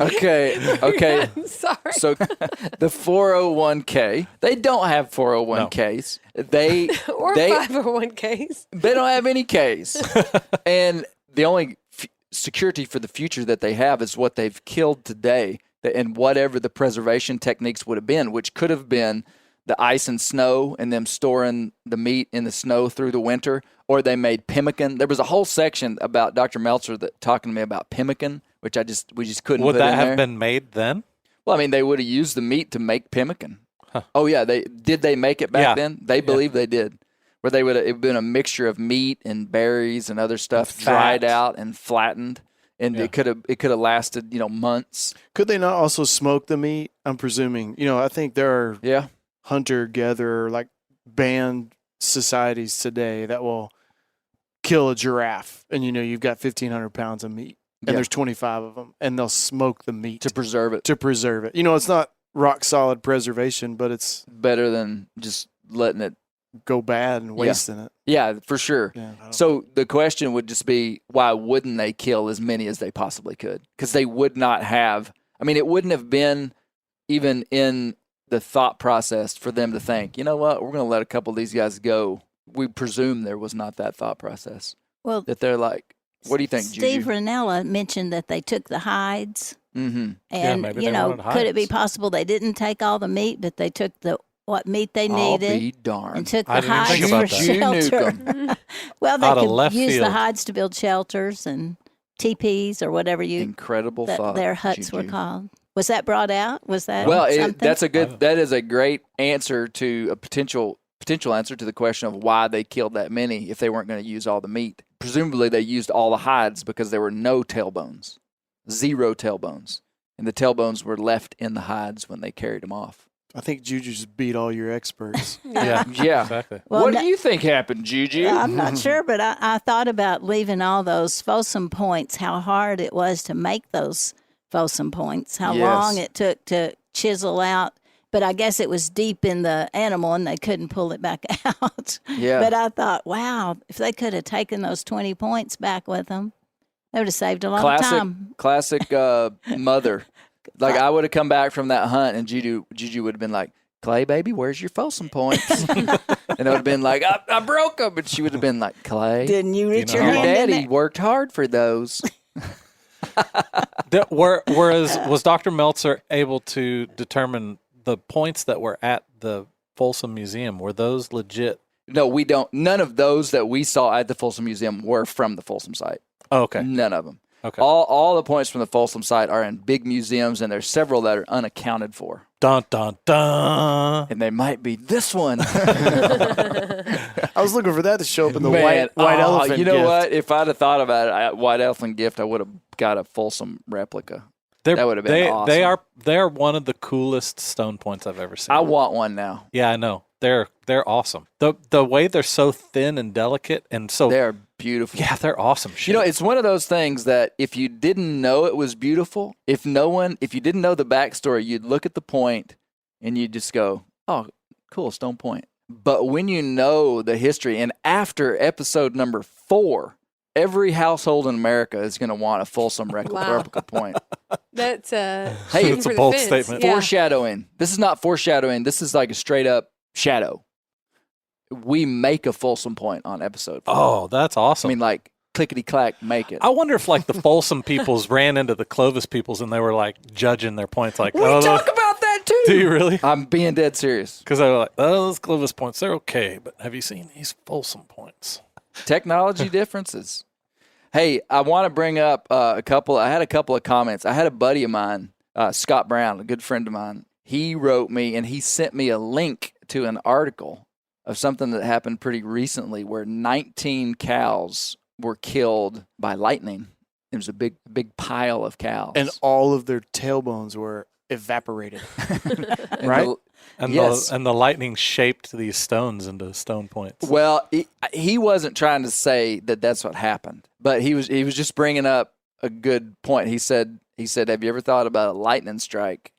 Okay. Sorry. So the 401k, they don't have 401ks. They or 501ks. They don't have any Ks. And the only security for the future that they have is what they've killed today, and whatever the preservation techniques would have been, which could have been the ice and snow and them storing the meat in the snow through the winter, or they made pemmican. There was a whole section about Dr. Meltzer talking to me about pemmican, which we just couldn't Would put that in have there. been made then? Well, I mean, they would have used the meat to make pemmican. Huh. Oh yeah, did they make it back then? They believe they did. Where it would have been a mixture of meat and berries and other stuff, dried out and flattened, and it could have lasted months. Could they not also smoke the meat? I'm presuming. I think there are hunter-gatherer like band societies today that will kill a giraffe, and you've got 1,500 pounds of meat, and there's 25 of them, and they'll smoke the meat to preserve it. It's not rock solid preservation, but it's better than just letting it go bad and wasting it. Yeah, for sure. Yeah, so the question would just be, why wouldn't they kill as many as they possibly could? Because they would not have. I mean, it wouldn't have been even in the thought process for them to think, you know what, we're going to let a couple of these guys go. We presume there was not that thought process. Well, that they're like, what do you think, Steve Juju? Ranella mentioned that they took the hides. Mm-hmm. And, could it be possible they didn't take all the meat, but they took the what meat they I'll needed. be darned. And took I the didn't think hides for about that. shelter. Well, they Out of could left use the field. hides to build shelters and teepees or whatever Incredible thought. their huts were Juju. called. Was that brought out? Was that Well, something? that is a great answer to a potential answer to the question of why they killed that many if they weren't going to use all the meat. Presumably they used all the hides because there were no tailbones, 0 tailbones, and the tailbones were left in the hides when they carried them off. I think Juju just beat all your experts. Yeah, Yeah. exactly. Well, what no- do you think happened, Juju? I'm not sure, but I thought about leaving all those Folsom points, how hard it was to make those Folsom points, how Yes. long it took to chisel out. But I guess it was deep in the animal and they couldn't pull it back out. Yeah. But I thought, wow, if they could have taken those 20 points back with them, they would have saved a lot of time. Classic mother. Like I would have come back from that hunt and Juju would have been like, Clay, baby, where's your Folsom points? And I would have been like, I broke them. And she would have been like, Clay, Didn't you reach know your your hand in daddy there? worked hard for those. Whereas, was Dr. Meltzer able to determine the points that were at the Folsom Museum? Were those legit? No, we don't. None of those that we saw at the Folsom Museum were from the Folsom site. Oh, okay. None of them. Okay. All the points from the Folsom site are in big museums, and there's several that are unaccounted for. Dun, dun, dun. And they might be this one. I was looking for that to show up in the Man, white elephant. You know gift. what? If I'd have thought about it, white elephant gift, I would have got a Folsom replica. That would have been awesome. They are one of the coolest stone points I've ever seen. I want one now. Yeah, I know. They're awesome. The way they're so thin and delicate and so They're beautiful. yeah, they're awesome. You know, it's one of those things that if you didn't know it was beautiful, if you didn't know the backstory, you'd look at the point and you'd just go, "Oh, cool, stone point." But when you know the history, and after episode number 4, every household in America is going to want a Folsom replica point. That's Hey, it's a bold statement. Yeah. Foreshadowing. This is not foreshadowing. This is like a straight up shadow. We make a Folsom point on episode 4. Oh, that's awesome. I mean, like clickety clack, make it. I wonder if like the Folsom peoples ran into the Clovis peoples and they were like judging their points like, we oh, talk about that too. do you really? I'm being dead serious. Because they were like, oh, those Clovis points, they're okay, but have you seen these Folsom points? Technology differences. Hey, I want to bring up I had a couple of comments. I had a buddy of mine, Scott Brown, a good friend of mine. He wrote me and he sent me a link to an article of something that happened pretty recently where 19 cows were killed by lightning. It was a big pile of cows. And all of their tailbones were evaporated. And right? Yes. The lightning shaped these stones into stone points. Well, he wasn't trying to say that that's what happened, but he was just bringing up a good point. He said, have you ever thought about a lightning strike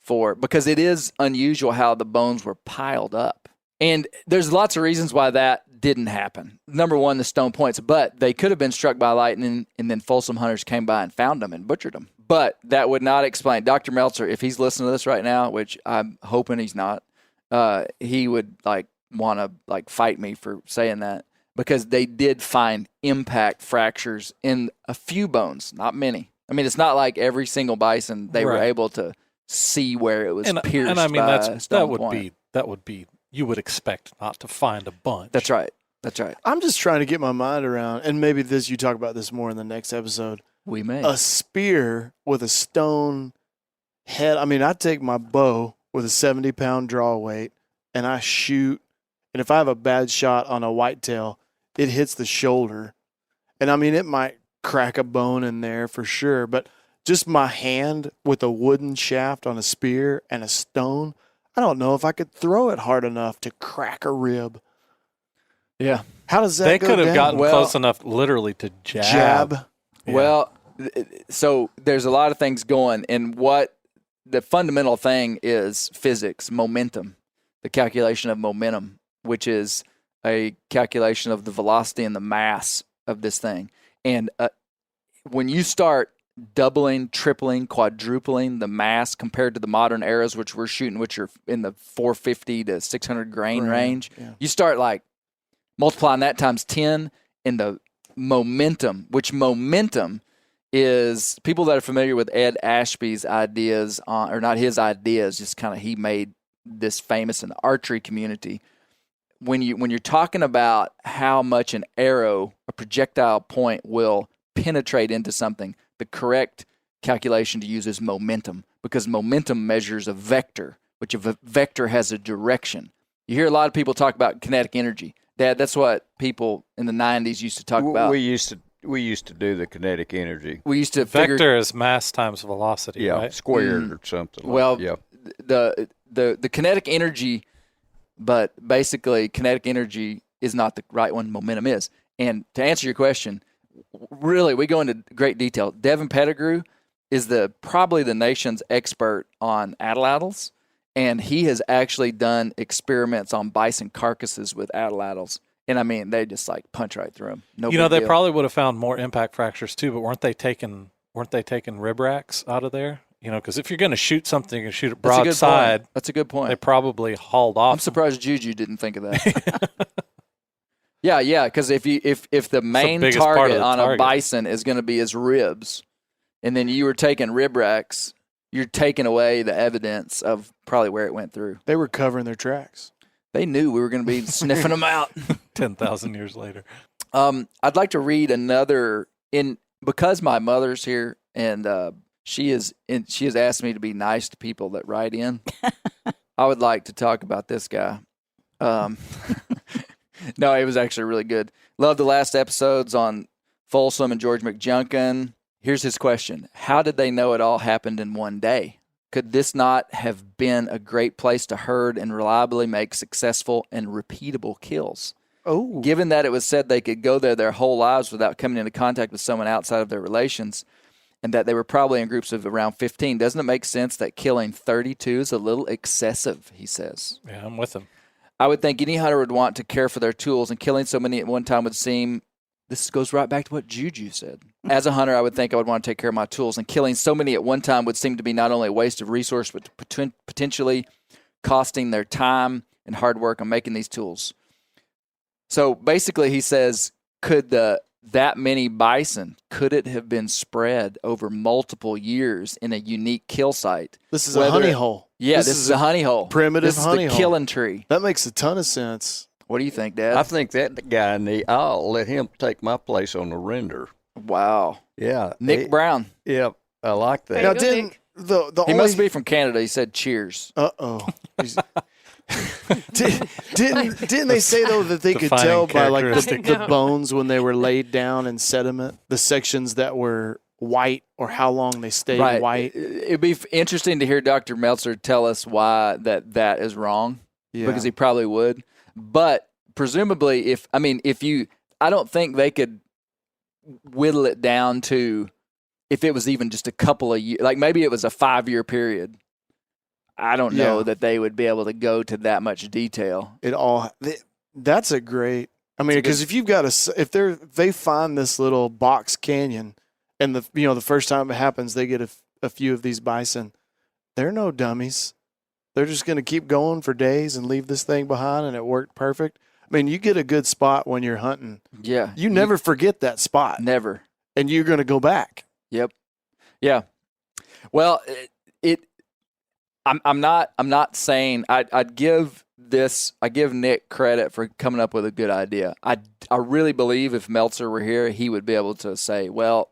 because it is unusual how the bones were piled up. And there's lots of reasons why that didn't happen. Number one, the stone points, but they could have been struck by lightning and then Folsom hunters came by and found them and butchered them. But that would not explain. Dr. Meltzer, if he's listening to this right now, which I'm hoping he's not, he would want to fight me for saying that because they did find impact fractures in a few bones, not many. I mean, it's not like every single bison they were able to see where it was pierced. And I mean, by a stone point. that would be you would expect not to find a bunch. That's right. I'm just trying to get my mind around, and maybe you talk about this more in the next episode. We may. A spear with a stone head. I mean, I take my bow with a 70-pound draw weight, and I shoot. And if I have a bad shot on a whitetail, it hits the shoulder. And I mean, it might crack a bone in there for sure, but just my hand with a wooden shaft on a spear and a stone, I don't know if I could throw it hard enough to crack a rib. Yeah. How does that They go could have down? gotten close enough literally to jab. Yeah. Well, so there's a lot of things going, and what the fundamental thing is physics, momentum, the calculation of momentum, which is a calculation of the velocity and the mass of this thing. And when you start doubling, tripling, quadrupling the mass compared to the modern arrows, which we're shooting, which are in the 450 to 600 grain range, you start multiplying that times 10 in the momentum, which momentum is people that are familiar with Ed Ashby's ideas or not his ideas, just kind of he made this famous in the archery community. When you're talking about how much an arrow, a projectile point, will penetrate into something, the correct calculation to use is momentum, because momentum measures a vector, which a vector has a direction. You hear a lot of people talk about kinetic energy. Dad, that's what people in the 90s used to talk about. We used to do the kinetic energy. We used to Vector is mass times velocity, right? Squared or something. Well, the kinetic energy, but basically kinetic energy is not the right one. Momentum is. And to answer your question, really, we go into great detail. Devin Pettigrew is probably the nation's expert on atlatls, and he has actually done experiments on bison carcasses with atlatls. And I mean, they just like punch right through them. No, they probably would have found more impact fractures too, but weren't they taking rib racks out of there? Because if you're going to shoot something and shoot it broadside, that's a good point. They probably hauled off. I'm surprised Juju didn't think of that. Yeah, because if the main target on a bison is going to be his ribs, and then you were taking rib racks, you're taking away the evidence of probably where it went through. They were covering their tracks. They knew we were going to be sniffing them out. 10,000 years later. I'd like to read another because my mother's here, and she has asked me to be nice to people that write in. I would like to talk about this guy. No, it was actually really good. Love the last episodes on Folsom and George McJunkin. Here's his question. How did they know it all happened in one day? Could this not have been a great place to herd and reliably make successful and repeatable kills? Oh. Given that it was said they could go there their whole lives without coming into contact with someone outside of their relations, and that they were probably in groups of around 15, doesn't it make sense that killing 32 is a little excessive, he says. Yeah, I'm with him. I would think any hunter would want to care for their tools, and killing so many at one time would seem, this goes right back to what Juju said. As a hunter, I would think I would want to take care of my tools, and killing so many at one time would seem to be not only a waste of resource, but potentially costing their time and hard work on making these tools. So basically he says, could that many bison, could it have been spread over multiple years in a unique kill site? This is a honey hole. Yeah, this is a honey hole. Primitive honey hole. This is the killing tree. That makes a ton of sense. What do you think, Dad? I think that guy, I'll let him take my place on the render. Wow. Yeah. Nick Brown. Yeah, I like that. Now, didn't he must be from Canada. He said cheers. Uh-oh. Didn't they say, though, that they could tell by like the bones when they were laid down in sediment, the sections that were white or how long they stayed white? It'd be interesting to hear Dr. Meltzer tell us why that is wrong, because he probably would. But presumably, I don't think they could whittle it down to if it was even just a couple of years, like maybe it was a 5-year period. I don't know that they would be able to go to that much detail. That's a great. I mean, because if you've got if they find this little box canyon, and the first time it happens, they get a few of these bison. They're no dummies. They're just going to keep going for days and leave this thing behind, and it worked perfect. I mean, you get a good spot when you're hunting. Yeah, you never forget that spot. Never, and you're going to go back. Yep. Yeah. Well, I'm not saying I give Nick credit for coming up with a good idea. I really believe if Meltzer were here, he would be able to say, well,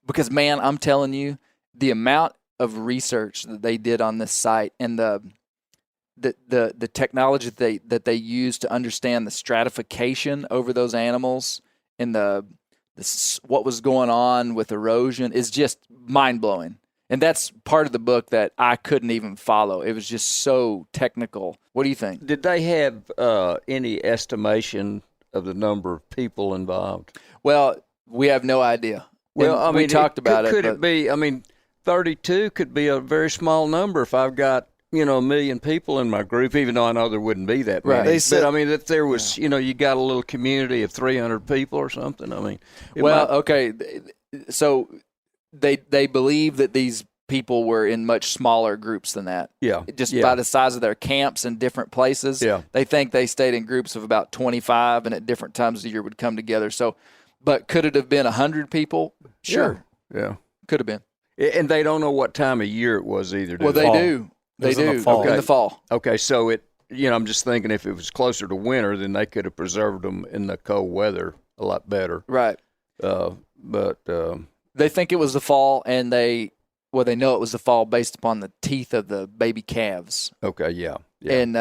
because man, I'm telling you, the amount of research that they did on this site and the technology that they used to understand the stratification over those animals and what was going on with erosion is just mind blowing. And that's part of the book that I couldn't even follow. It was just so technical. What do you think? Did they have any estimation of the number of people involved? Well, we have no idea. Well, we talked about it. Could it be, 32 could be a very small number if I've got, 1 million people in my group, even though I know there wouldn't be that many. Right. They said, but, if there was, you got a little community of 300 people or something, okay. So they believe that these people were in much smaller groups than that. Yeah. Just by the size of their camps in different places. Yeah. They think they stayed in groups of about 25 and at different times of the year would come together. So, but could it have been 100 people? Sure. Yeah. Could have been. And they don't know what time of year it was either. Well, they do. They do in the fall. in the fall. Okay, so I'm just thinking if it was closer to winter, then they could have preserved them in the cold weather a lot better. Right. But they think it was the fall, and they know it was the fall based upon the teeth of the baby calves. okay, yeah. And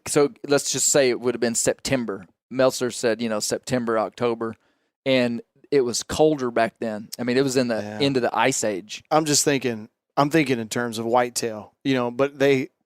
so let's just say it would have been September. Meltzer said, September, October, and it was colder back then. I mean, it was in the end of the ice age. I'm thinking in terms of whitetail, but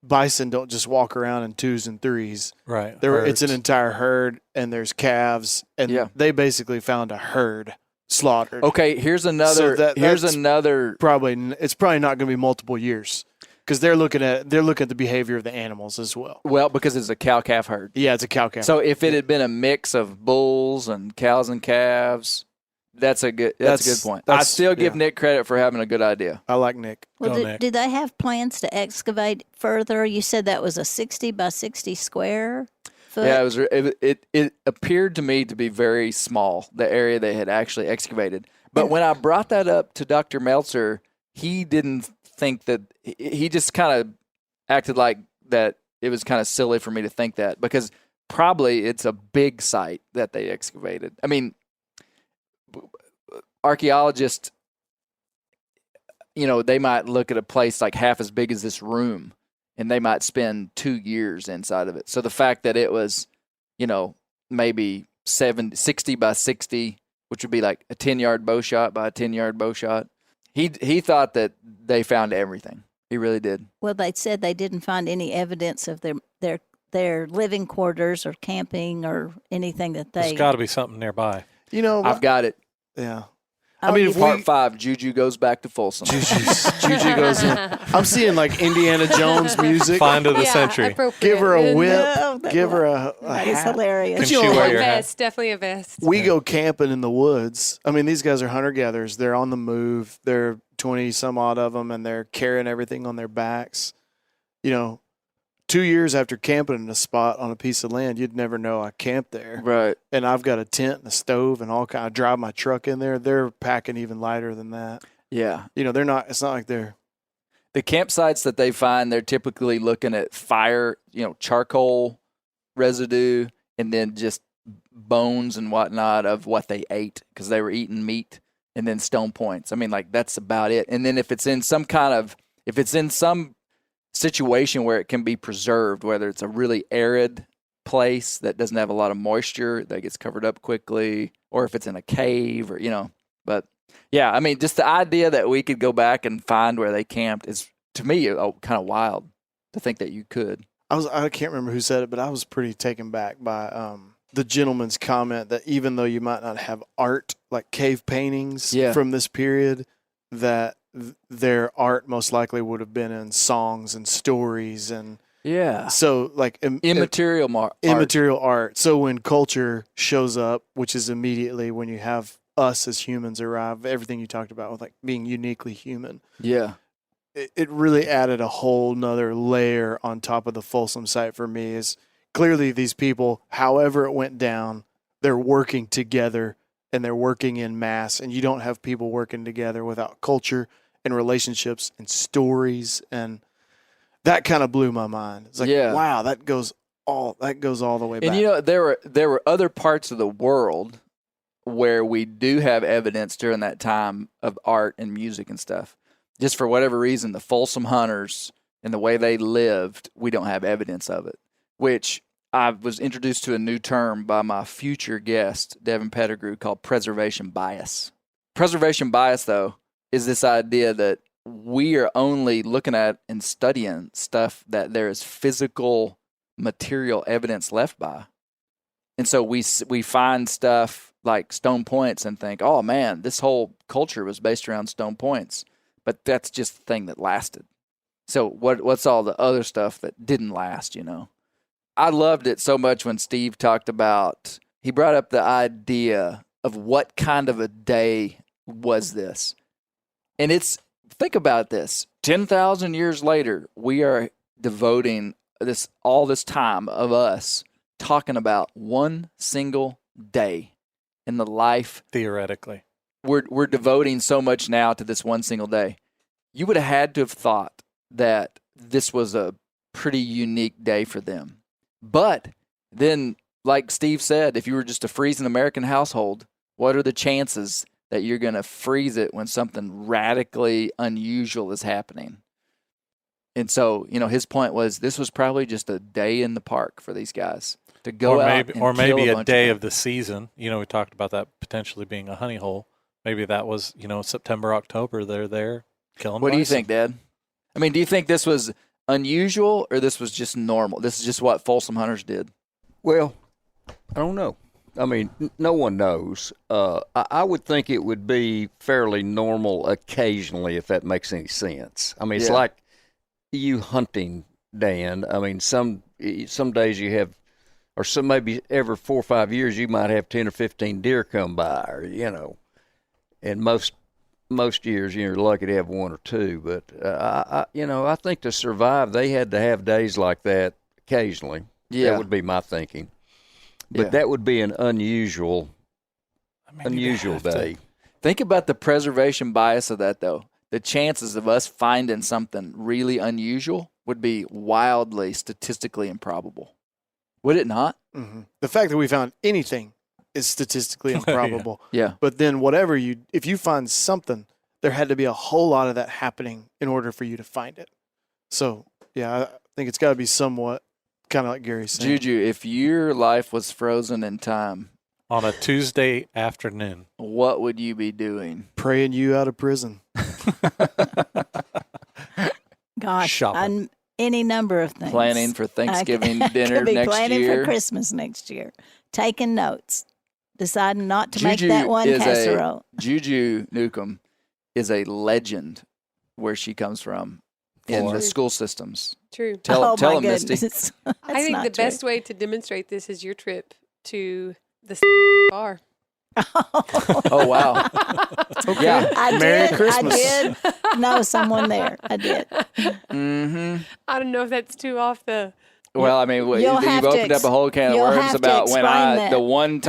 bison don't just walk around in 2s and 3s. Right. It's an entire herd, and there's calves, and they basically found a herd slaughtered. Okay, here's another. It's probably not going to be multiple years because they're looking at the behavior of the animals as well. Well, because it's a cow-calf herd. Yeah, it's a cow-calf. So if it had been a mix of bulls and cows and calves, that's a good point. I still give Nick credit for having a good idea. I like Nick. Well, do they have plans to excavate further? You said that was a 60 by 60 square foot. Yeah, it appeared to me to be very small, the area they had actually excavated. But when I brought that up to Dr. Meltzer, he didn't think that. He just kind of acted like that. It was kind of silly for me to think that because probably it's a big site that they excavated. I mean, archaeologists, they might look at a place like half as big as this room, and they might spend 2 years inside of it. So the fact that it was, maybe 60 by 60, which would be like a 10-yard bow shot by a 10-yard bow shot, he thought that they found everything. He really did. Well, they said they didn't find any evidence of their living quarters or camping or anything that they. There's got to be something nearby. I've got it. Yeah. Part 5, Juju goes back to Folsom. Juju goes in. I'm seeing like Indiana Jones music. Find of the century. Give her a whip. Give her a That hat. is hilarious. Can she wear your hat? Vest, definitely a vest. We go camping in the woods. I mean, these guys are hunter-gatherers. They're on the move. They're 20-some-odd of them, and they're carrying everything on their backs. 2 years after camping in a spot on a piece of land, you'd never know I camped there. Right. And I've got a tent and a stove and all kind. I drive my truck in there. They're packing even lighter than that. Yeah. They're not. It's not like they're. The campsites that they find, they're typically looking at fire, charcoal residue, and then just bones and whatnot of what they ate because they were eating meat, and then stone points. I mean, like that's about it. And then if it's in some situation where it can be preserved, whether it's a really arid place that doesn't have a lot of moisture that gets covered up quickly, or if it's in a cave or but yeah, I mean, just the idea that we could go back and find where they camped is to me kind of wild to think that you could. I can't remember who said it, but I was pretty taken back by the gentleman's comment that even though you might not have art like cave paintings from this period, that their art most likely would have been in songs and stories and so like immaterial art. So when culture shows up, which is immediately when you have us as humans arrive, everything you talked about with like being uniquely human, it really added a whole nother layer on top of the Folsom site for me. Is clearly these people, however it went down, they're working together and they're working in mass, and you don't have people working together without culture and relationships and stories, and that kind of blew my mind. It's like, wow, that goes all the way back. And there were other parts of the world where we do have evidence during that time of art and music and stuff. Just for whatever reason, the Folsom hunters and the way they lived, we don't have evidence of it, which I was introduced to a new term by my future guest, Devin Pettigrew, called preservation bias. Preservation bias, though, is this idea that we are only looking at and studying stuff that there is physical material evidence left by. And so we find stuff like stone points and think, oh man, this whole culture was based around stone points. But that's just the thing that lasted. So what's all the other stuff that didn't last, I loved it so much when Steve he brought up the idea of what kind of a day was this. And think about this, 10,000 years later, we are devoting all this time of us talking about one single day in the life. Theoretically. We're devoting so much now to this one single day. You would have had to have thought that this was a pretty unique day for them. But then, like Steve said, if you were just to freeze an American household, what are the chances that you're going to freeze it when something radically unusual is happening? And so, his point was this was probably just a day in the park for these guys to go out and or maybe kill a day of the season. We talked about that potentially being a honey hole. Maybe that was, September, October. They're there killing. What bison. do you think, Dad? I mean, do you think this was unusual or this was just normal? This is just what Folsom hunters did. Well, I don't know. I mean, no one knows. I would think it would be fairly normal occasionally, if that makes any sense. I mean, it's like you hunting, Dan. I mean, some days you have, or some maybe every 4 or 5 years you might have 10 or 15 deer come by, or and most years you're lucky to have 1 or 2. But I think to survive they had to have days like that occasionally. Yeah, that would be my thinking. But that would be an unusual day. Think about the preservation bias of that, though. The chances of us finding something really unusual would be wildly statistically improbable. Would it not? Mm-hmm. The fact that we found anything is statistically improbable. Yeah. But then if you find something, there had to be a whole lot of that happening in order for you to find it. So, yeah, I think it's got to be somewhat kind of like Gary's saying. Juju, if your life was frozen in time on a Tuesday afternoon, what would you be doing? Praying you out of prison. Gosh, shopping. Any number of things. Planning for Thanksgiving dinner could be next planning year. for Christmas next year. Taking notes. Deciding not to make that one casserole. Juju Newcomb is a legend where she comes from in the school systems. True. Tell them, Misty. I think the best way to demonstrate this is your trip to the bar. Oh, wow. Okay. Yeah. Merry Christmas. I did know someone there. I did. Mm-hmm. I don't know if that's too off the... Well, I mean, you've opened up a whole can of worms about when the one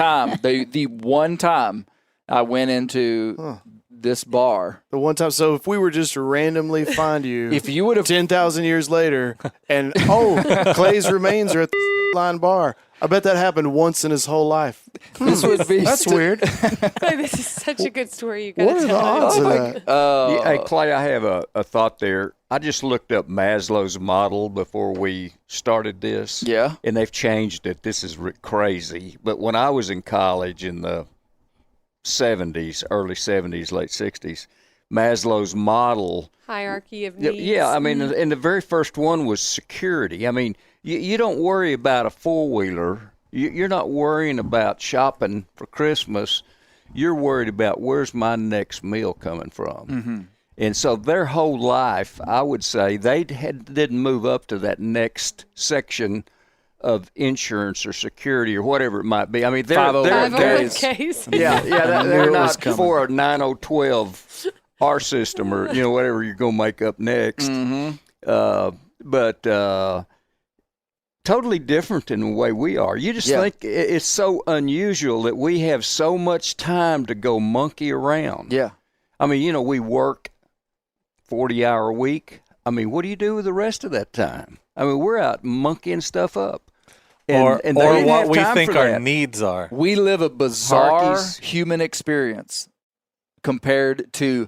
time I went into this bar. The one time. So if we were just to randomly find you, if you would have 10,000 years later, and Clay's remains are at the line bar. I bet that happened once in his whole life. This would be that's weird. Clay, this is such a good story. You got What to are the tell odds it. of that? Hey, Clay, I have a thought there. I just looked up Maslow's model before we started this. Yeah. And they've changed it. This is crazy. But when I was in college in the 70s, early 70s, late 60s, Maslow's model. Hierarchy of needs. Yeah, I mean, and the very first one was security. I mean, you don't worry about a four-wheeler. You're not worrying about shopping for Christmas. You're worried about where's my next meal coming from. Mm-hmm. And so their whole life, I would say, they didn't move up to that next section of insurance or security or whatever it might be. I mean, they're 501ks. They're not for a 9012 R system or whatever you're gonna make up next. Mm-hmm. But totally different in the way we are. You just think it's so unusual that we have so much time to go monkey around. Yeah. I mean, we work 40-hour week. I mean, what do you do with the rest of that time? I mean, we're out monkeying stuff up. Or what we think our needs are. We live a bizarre human experience compared to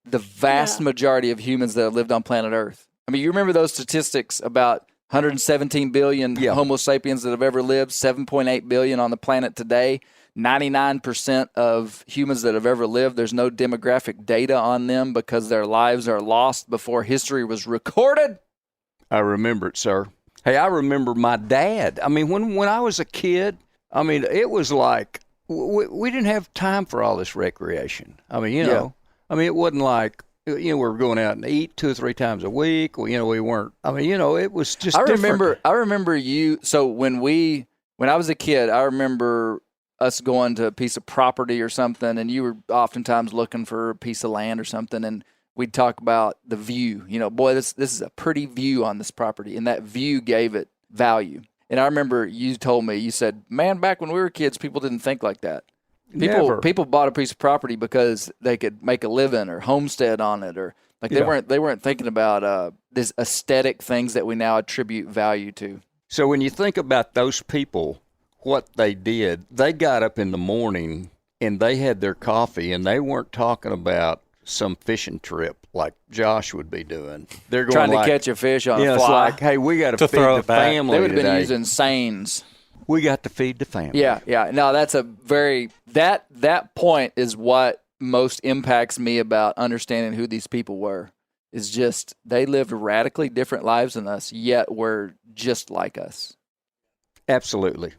the vast majority of humans that have lived on planet Earth. I mean, you remember those statistics about 117 billion Homo sapiens that have ever lived, 7.8 billion on the planet today, 99% of humans that have ever lived, there's no demographic data on them because their lives are lost before history was recorded. I remember it, sir. Hey, I remember my dad. I mean, when I was a kid, I mean, it was like we didn't have time for all this recreation. I mean, I mean, it wasn't like, we were going out and eat 2 or 3 times a week. We weren't. I mean, it was just different. I remember you. So when I was a kid, I remember us going to a piece of property or something, and you were oftentimes looking for a piece of land or something, and we'd talk about the view. Boy, this is a pretty view on this property, and that view gave it value. And I remember you told me, you said, man, back when we were kids, people didn't think like that. People bought a piece of property because they could make a living or homestead on it, or Like they weren't thinking about these aesthetic things that we now attribute value to. So when you think about those people, what they did, they got up in the morning and they had their coffee, and they weren't talking about some fishing trip like Josh would be doing. They're going trying to catch a fish on a fly. It's like, hey, we got to feed the family. They would have been today. using seines. We got to feed the family. Yeah. No, that's a very that point is what most impacts me about understanding who these people were. Is just they lived radically different lives than us, yet were just like us. Absolutely.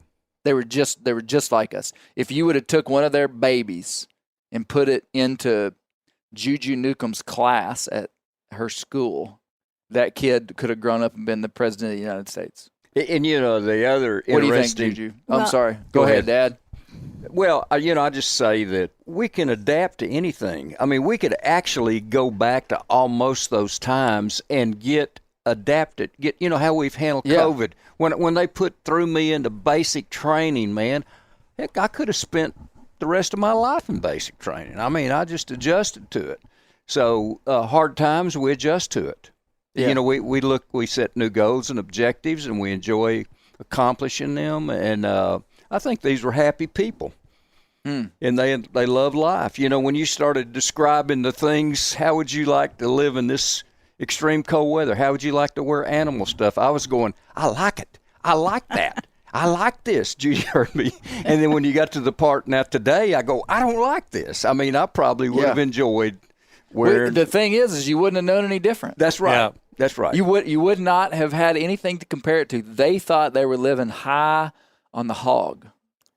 They were just like us. If you would have took one of their babies and put it into Juju Newcomb's class at her school, that kid could have grown up and been the president of the United States. And the other what do you think, interesting. Juju? I'm sorry. Go ahead, Dad. Well, I just say that we can adapt to anything. I mean, we could actually go back to almost those times and get adapted. Get how we've handled COVID. When they threw me into basic training, man, heck, I could have spent the rest of my life in basic training. I mean, I just adjusted to it. So hard times, we adjust to it. Yeah. We set new goals and objectives, and we enjoy accomplishing them. And I think these were happy people. And they love life. When you started describing the things, how would you like to live in this extreme cold weather? How would you like to wear animal stuff? I was going, I like it. I like that. I like this. Judy heard me. And then when you got to the part now today, I go, I don't like this. I mean, I probably would have enjoyed wearing. The thing is you wouldn't have known any different. That's right. Yeah. That's right. You would not have had anything to compare it to. They thought they were living high on the hog.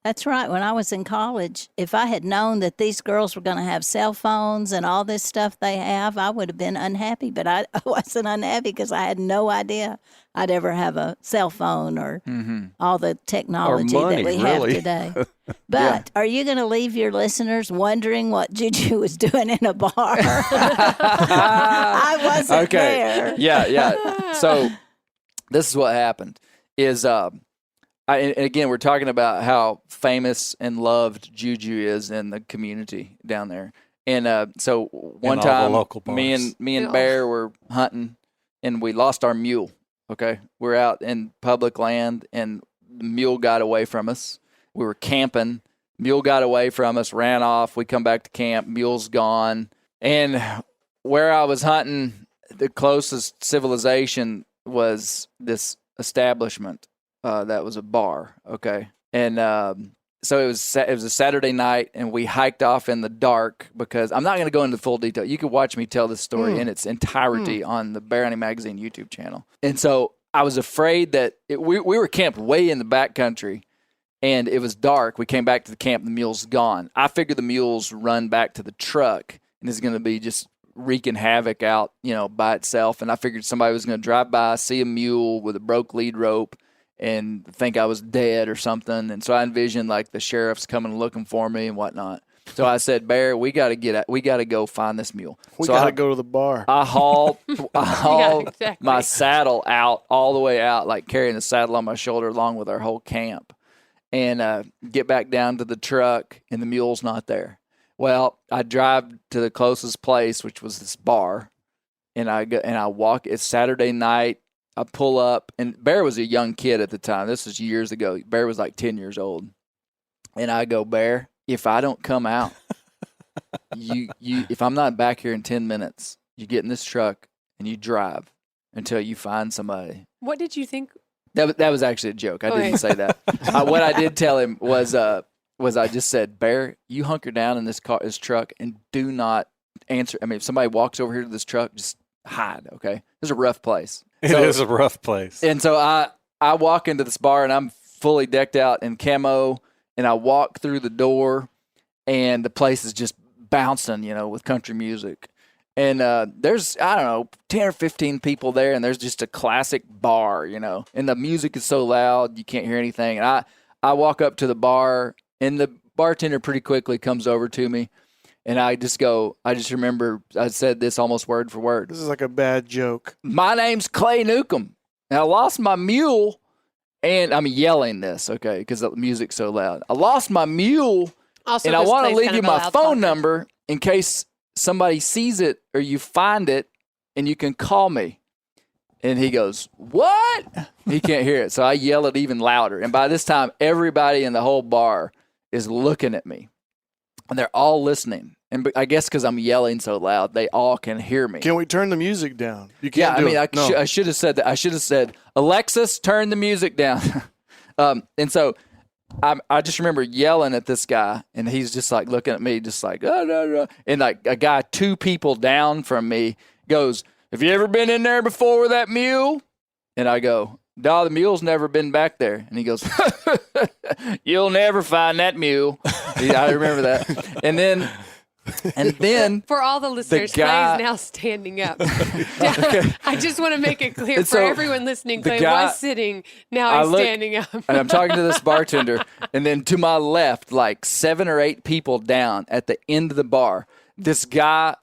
That's right. When I was in college, if I had known that these girls were going to have cell phones and all this stuff they have, I would have been unhappy. But I wasn't unhappy because I had no idea I'd ever have a cell phone or all the technology money, that we have today. But are you going to leave your listeners wondering what Juju was doing in a bar? I wasn't there. Yeah. So this is what happened is and again, we're talking about how famous and loved Juju is in the community down there. And so one time, me and Bear were hunting, and we lost our mule. Okay, we're out in public land, and the mule got away from us. We were camping. Mule got away from us, ran off. We come back to camp. Mule's gone. And where I was hunting, the closest civilization was this establishment. That was a bar, okay? And so it was a Saturday night, and we hiked off in the dark because I'm not going to go into full detail. You can watch me tell this story in its entirety on the Bear Hunting Magazine YouTube channel. And so I was afraid that we were camped way in the back country, and it was dark. We came back to the camp, the mule's gone. I figured the mule's run back to the truck, and it's going to be just wreaking havoc out, by itself. And I figured somebody was going to drive by, see a mule with a broke lead rope, and think I was dead or something. And so I envisioned like the sheriff's coming looking for me and whatnot. So I said, Bear, we got to go find this mule. We got to go to the bar. I hauled my saddle out, all the way out, like carrying the saddle on my shoulder along with our whole camp, and get back down to the truck, and the mule's not there. Well, I drive to the closest place, which was this bar, and I walk. It's Saturday night. I pull up, and Bear was a young kid at the time. This was years ago. Bear was like 10 years old. And I go, Bear, if I don't come out, if I'm not back here in 10 minutes, you get in this truck and you drive until you find somebody. What did you think? That was actually a joke. I didn't say that. What I did tell him was I just said, Bear, you hunker down in this truck and do not answer. I mean, if somebody walks over here to this truck, just hide, okay? This is a rough place. It is a rough place. And so I walk into this bar, and I'm fully decked out in camo, and I walk through the door, and the place is just bouncing, with country music. And there's, 10 or 15 people there, and there's just a classic bar, and the music is so loud you can't hear anything. And I walk up to the bar, and the bartender pretty quickly comes over to me. And I just remember I said this almost word for word. This is like a bad joke. My name's Clay Newcomb. And I lost my mule, and I'm yelling this, okay, because the music's so loud. I lost my mule, also, and I want to leave you my phone number in case somebody sees it or you find it and you can call me. And he goes, what? He can't hear it. So I yell it even louder. And by this time, everybody in the whole bar is looking at me. And they're all listening. And I guess because I'm yelling so loud, they all can hear me. Can we turn the music down? You can't I should have said that. I should have said, Alexis, turn the music down. And so I just remember yelling at this guy, and he's just like looking at me, just like, oh, no, no. And like a guy 2 people down from me goes, have you ever been in there before with that mule? And I go, no, the mule's never been back there. And he goes, you'll never find that mule. I remember that. And then for all the listeners, Clay is now standing up. I just want to make it clear for everyone listening, Clay was sitting, now he's standing up. And I'm talking to this bartender, and then to my left, like 7 or 8 people down at the end of the bar, this guy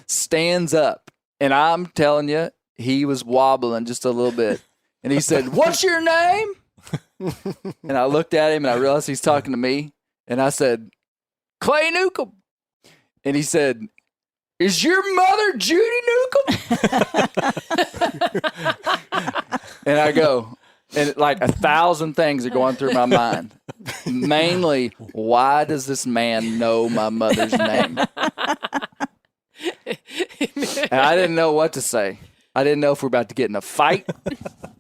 stands up, and I'm telling you, he was wobbling just a little bit. And he said, what's your name? And I looked at him, and I realized he's talking to me, and I said, Clay Newcomb. And he said, is your mother Judy Newcomb? And I go, and like 1,000 things are going through my mind. Mainly, why does this man know my mother's name? And I didn't know what to say. I didn't know if we're about to get in a fight.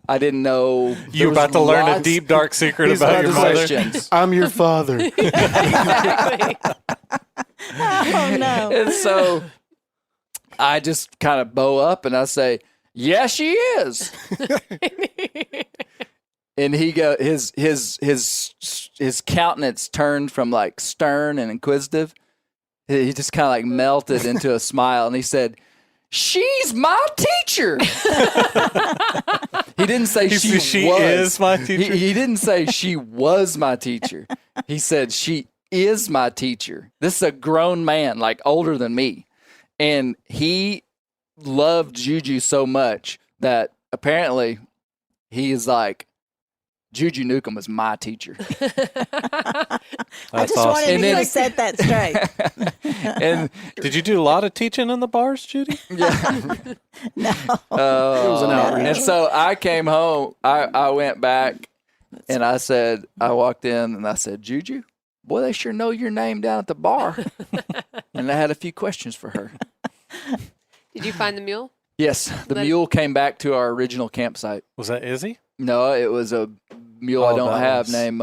I didn't know. You were about to learn a deep, dark secret about your mother. I'm your father. Exactly. Oh, no. And so I just kind of bow up and I say, yeah, she is. And he go his countenance turned from like stern and inquisitive. He just kind of like melted into a smile, and he said, she's my teacher. He didn't say she is my teacher. He didn't say she was my teacher. He said she is my teacher. This is a grown man, like older than me. And he loved Juju so much that apparently he is like, Juju Newcomb was my teacher. I just awesome. wanted you to set that straight. And did you do a lot of teaching in the bars, Judy? yeah. No. It was an outreach. And so I came home. I went back and I said, I walked in and I said, Juju, boy, they sure know your name down at the bar. And I had a few questions for her. Did you find the mule? Yes, the mule came back to our original campsite. Was that Izzy? No, it was a mule I don't have named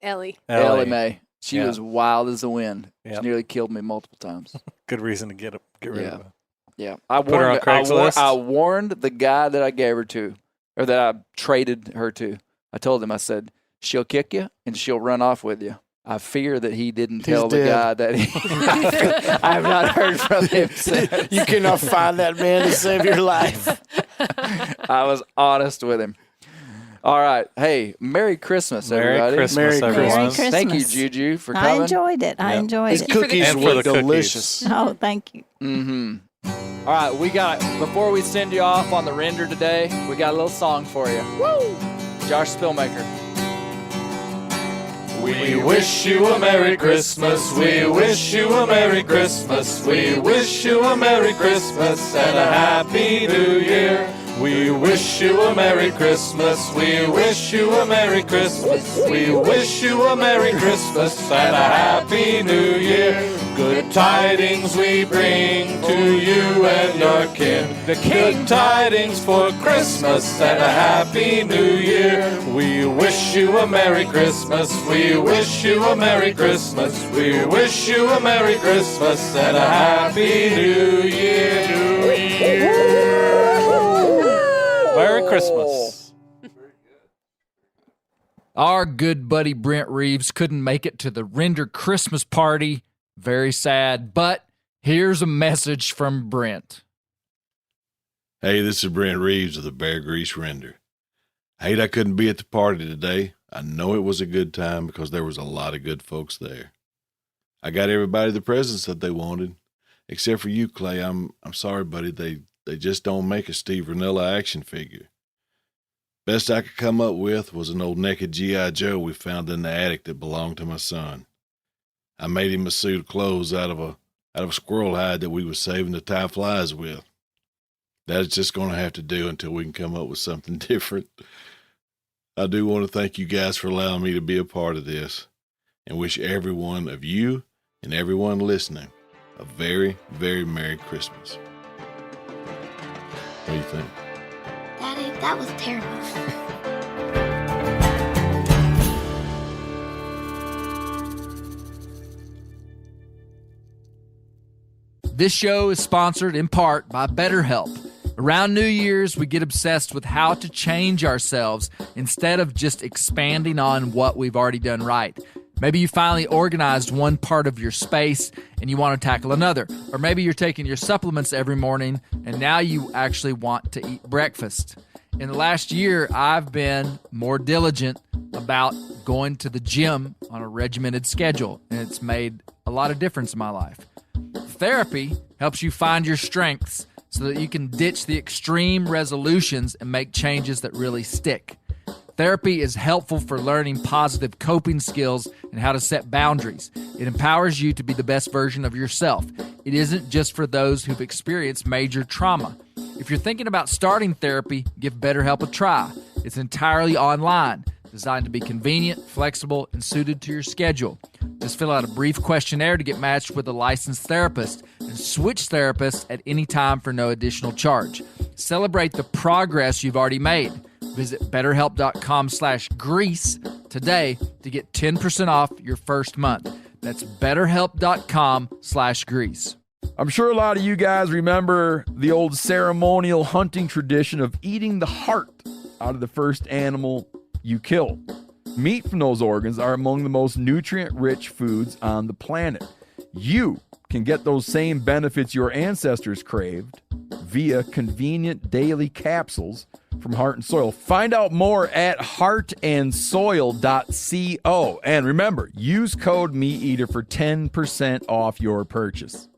Ellie. Ellie Mae. She was wild as the wind. Yep. She nearly killed me multiple times. Good reason to get rid of her. Yeah. Put her on Craigslist? I warned the guy that I gave her to, or that I traded her to. I told him, I said, she'll kick you and she'll run off with you. I fear that he didn't tell the guy that I have not heard from him since. You cannot find that man to save your life. I was honest with him. All right. Hey, Merry Christmas, everybody. Merry Christmas, everyone. Merry Christmas. Thank you, Juju, for coming. I enjoyed it. I enjoyed His it. cookies And for were the cookies. delicious. Oh, thank you. Mm-hmm. All right, before we send you off on the render today, we got a little song for you. Woo! Josh Spillmaker. We wish you a Merry Christmas. We wish you a Merry Christmas. We wish you a Merry Christmas and a Happy New Year. We wish you a Merry Christmas. We wish you a Merry Christmas. We wish you a Merry Christmas and a Happy New Year. Good tidings we bring to you and your kin. Good tidings for Christmas and a Happy New Year. We wish you a Merry Christmas. We wish you a Merry Christmas. We wish you a Merry Christmas and a Happy New Year. Merry Christmas. Our good buddy Brent Reeves couldn't make it to the Render Christmas party. Very sad, but here's a message from Brent. Hey, this is Brent Reeves of the Bear Grease Render. I hate I couldn't be at the party today. I know it was a good time because there was a lot of good folks there. I got everybody the presents that they wanted, except for you, Clay. I'm sorry, buddy. They just don't make a Steve Ranella action figure. Best I could come up with was an old naked G.I. Joe we found in the attic that belonged to my son. I made him a suit of clothes out of a squirrel hide that we was saving to tie flies with. That's just going to have to do until we can come up with something different. I do want to thank you guys for allowing me to be a part of this, and wish every one of you and everyone listening a very, very Merry Christmas. What do you think? Daddy, that was terrible. This show is sponsored in part by BetterHelp. Around New Year's, we get obsessed with how to change ourselves instead of just expanding on what we've already done right. Maybe you finally organized one part of your space and you want to tackle another. Or maybe you're taking your supplements every morning and now you actually want to eat breakfast. In the last year, I've been more diligent about going to the gym on a regimented schedule, and it's made a lot of difference in my life. Therapy helps you find your strengths so that you can ditch the extreme resolutions and make changes that really stick. Therapy is helpful for learning positive coping skills and how to set boundaries. It empowers you to be the best version of yourself. It isn't just for those who've experienced major trauma. If you're thinking about starting therapy, give BetterHelp a try. It's entirely online, designed to be convenient, flexible, and suited to your schedule. Just fill out a brief questionnaire to get matched with a licensed therapist and switch therapists at any time for no additional charge. Celebrate the progress you've already made. Visit BetterHelp.com/Grease today to get 10% off your first month. That's BetterHelp.com/Grease. I'm sure a lot of you guys remember the old ceremonial hunting tradition of eating the heart out of the first animal you kill. Meat from those organs are among the most nutrient-rich foods on the planet. You can get those same benefits your ancestors craved via convenient daily capsules from Heart and Soil. Find out more at heartandsoil.co. And remember, use code MeatEater for 10% off your purchase.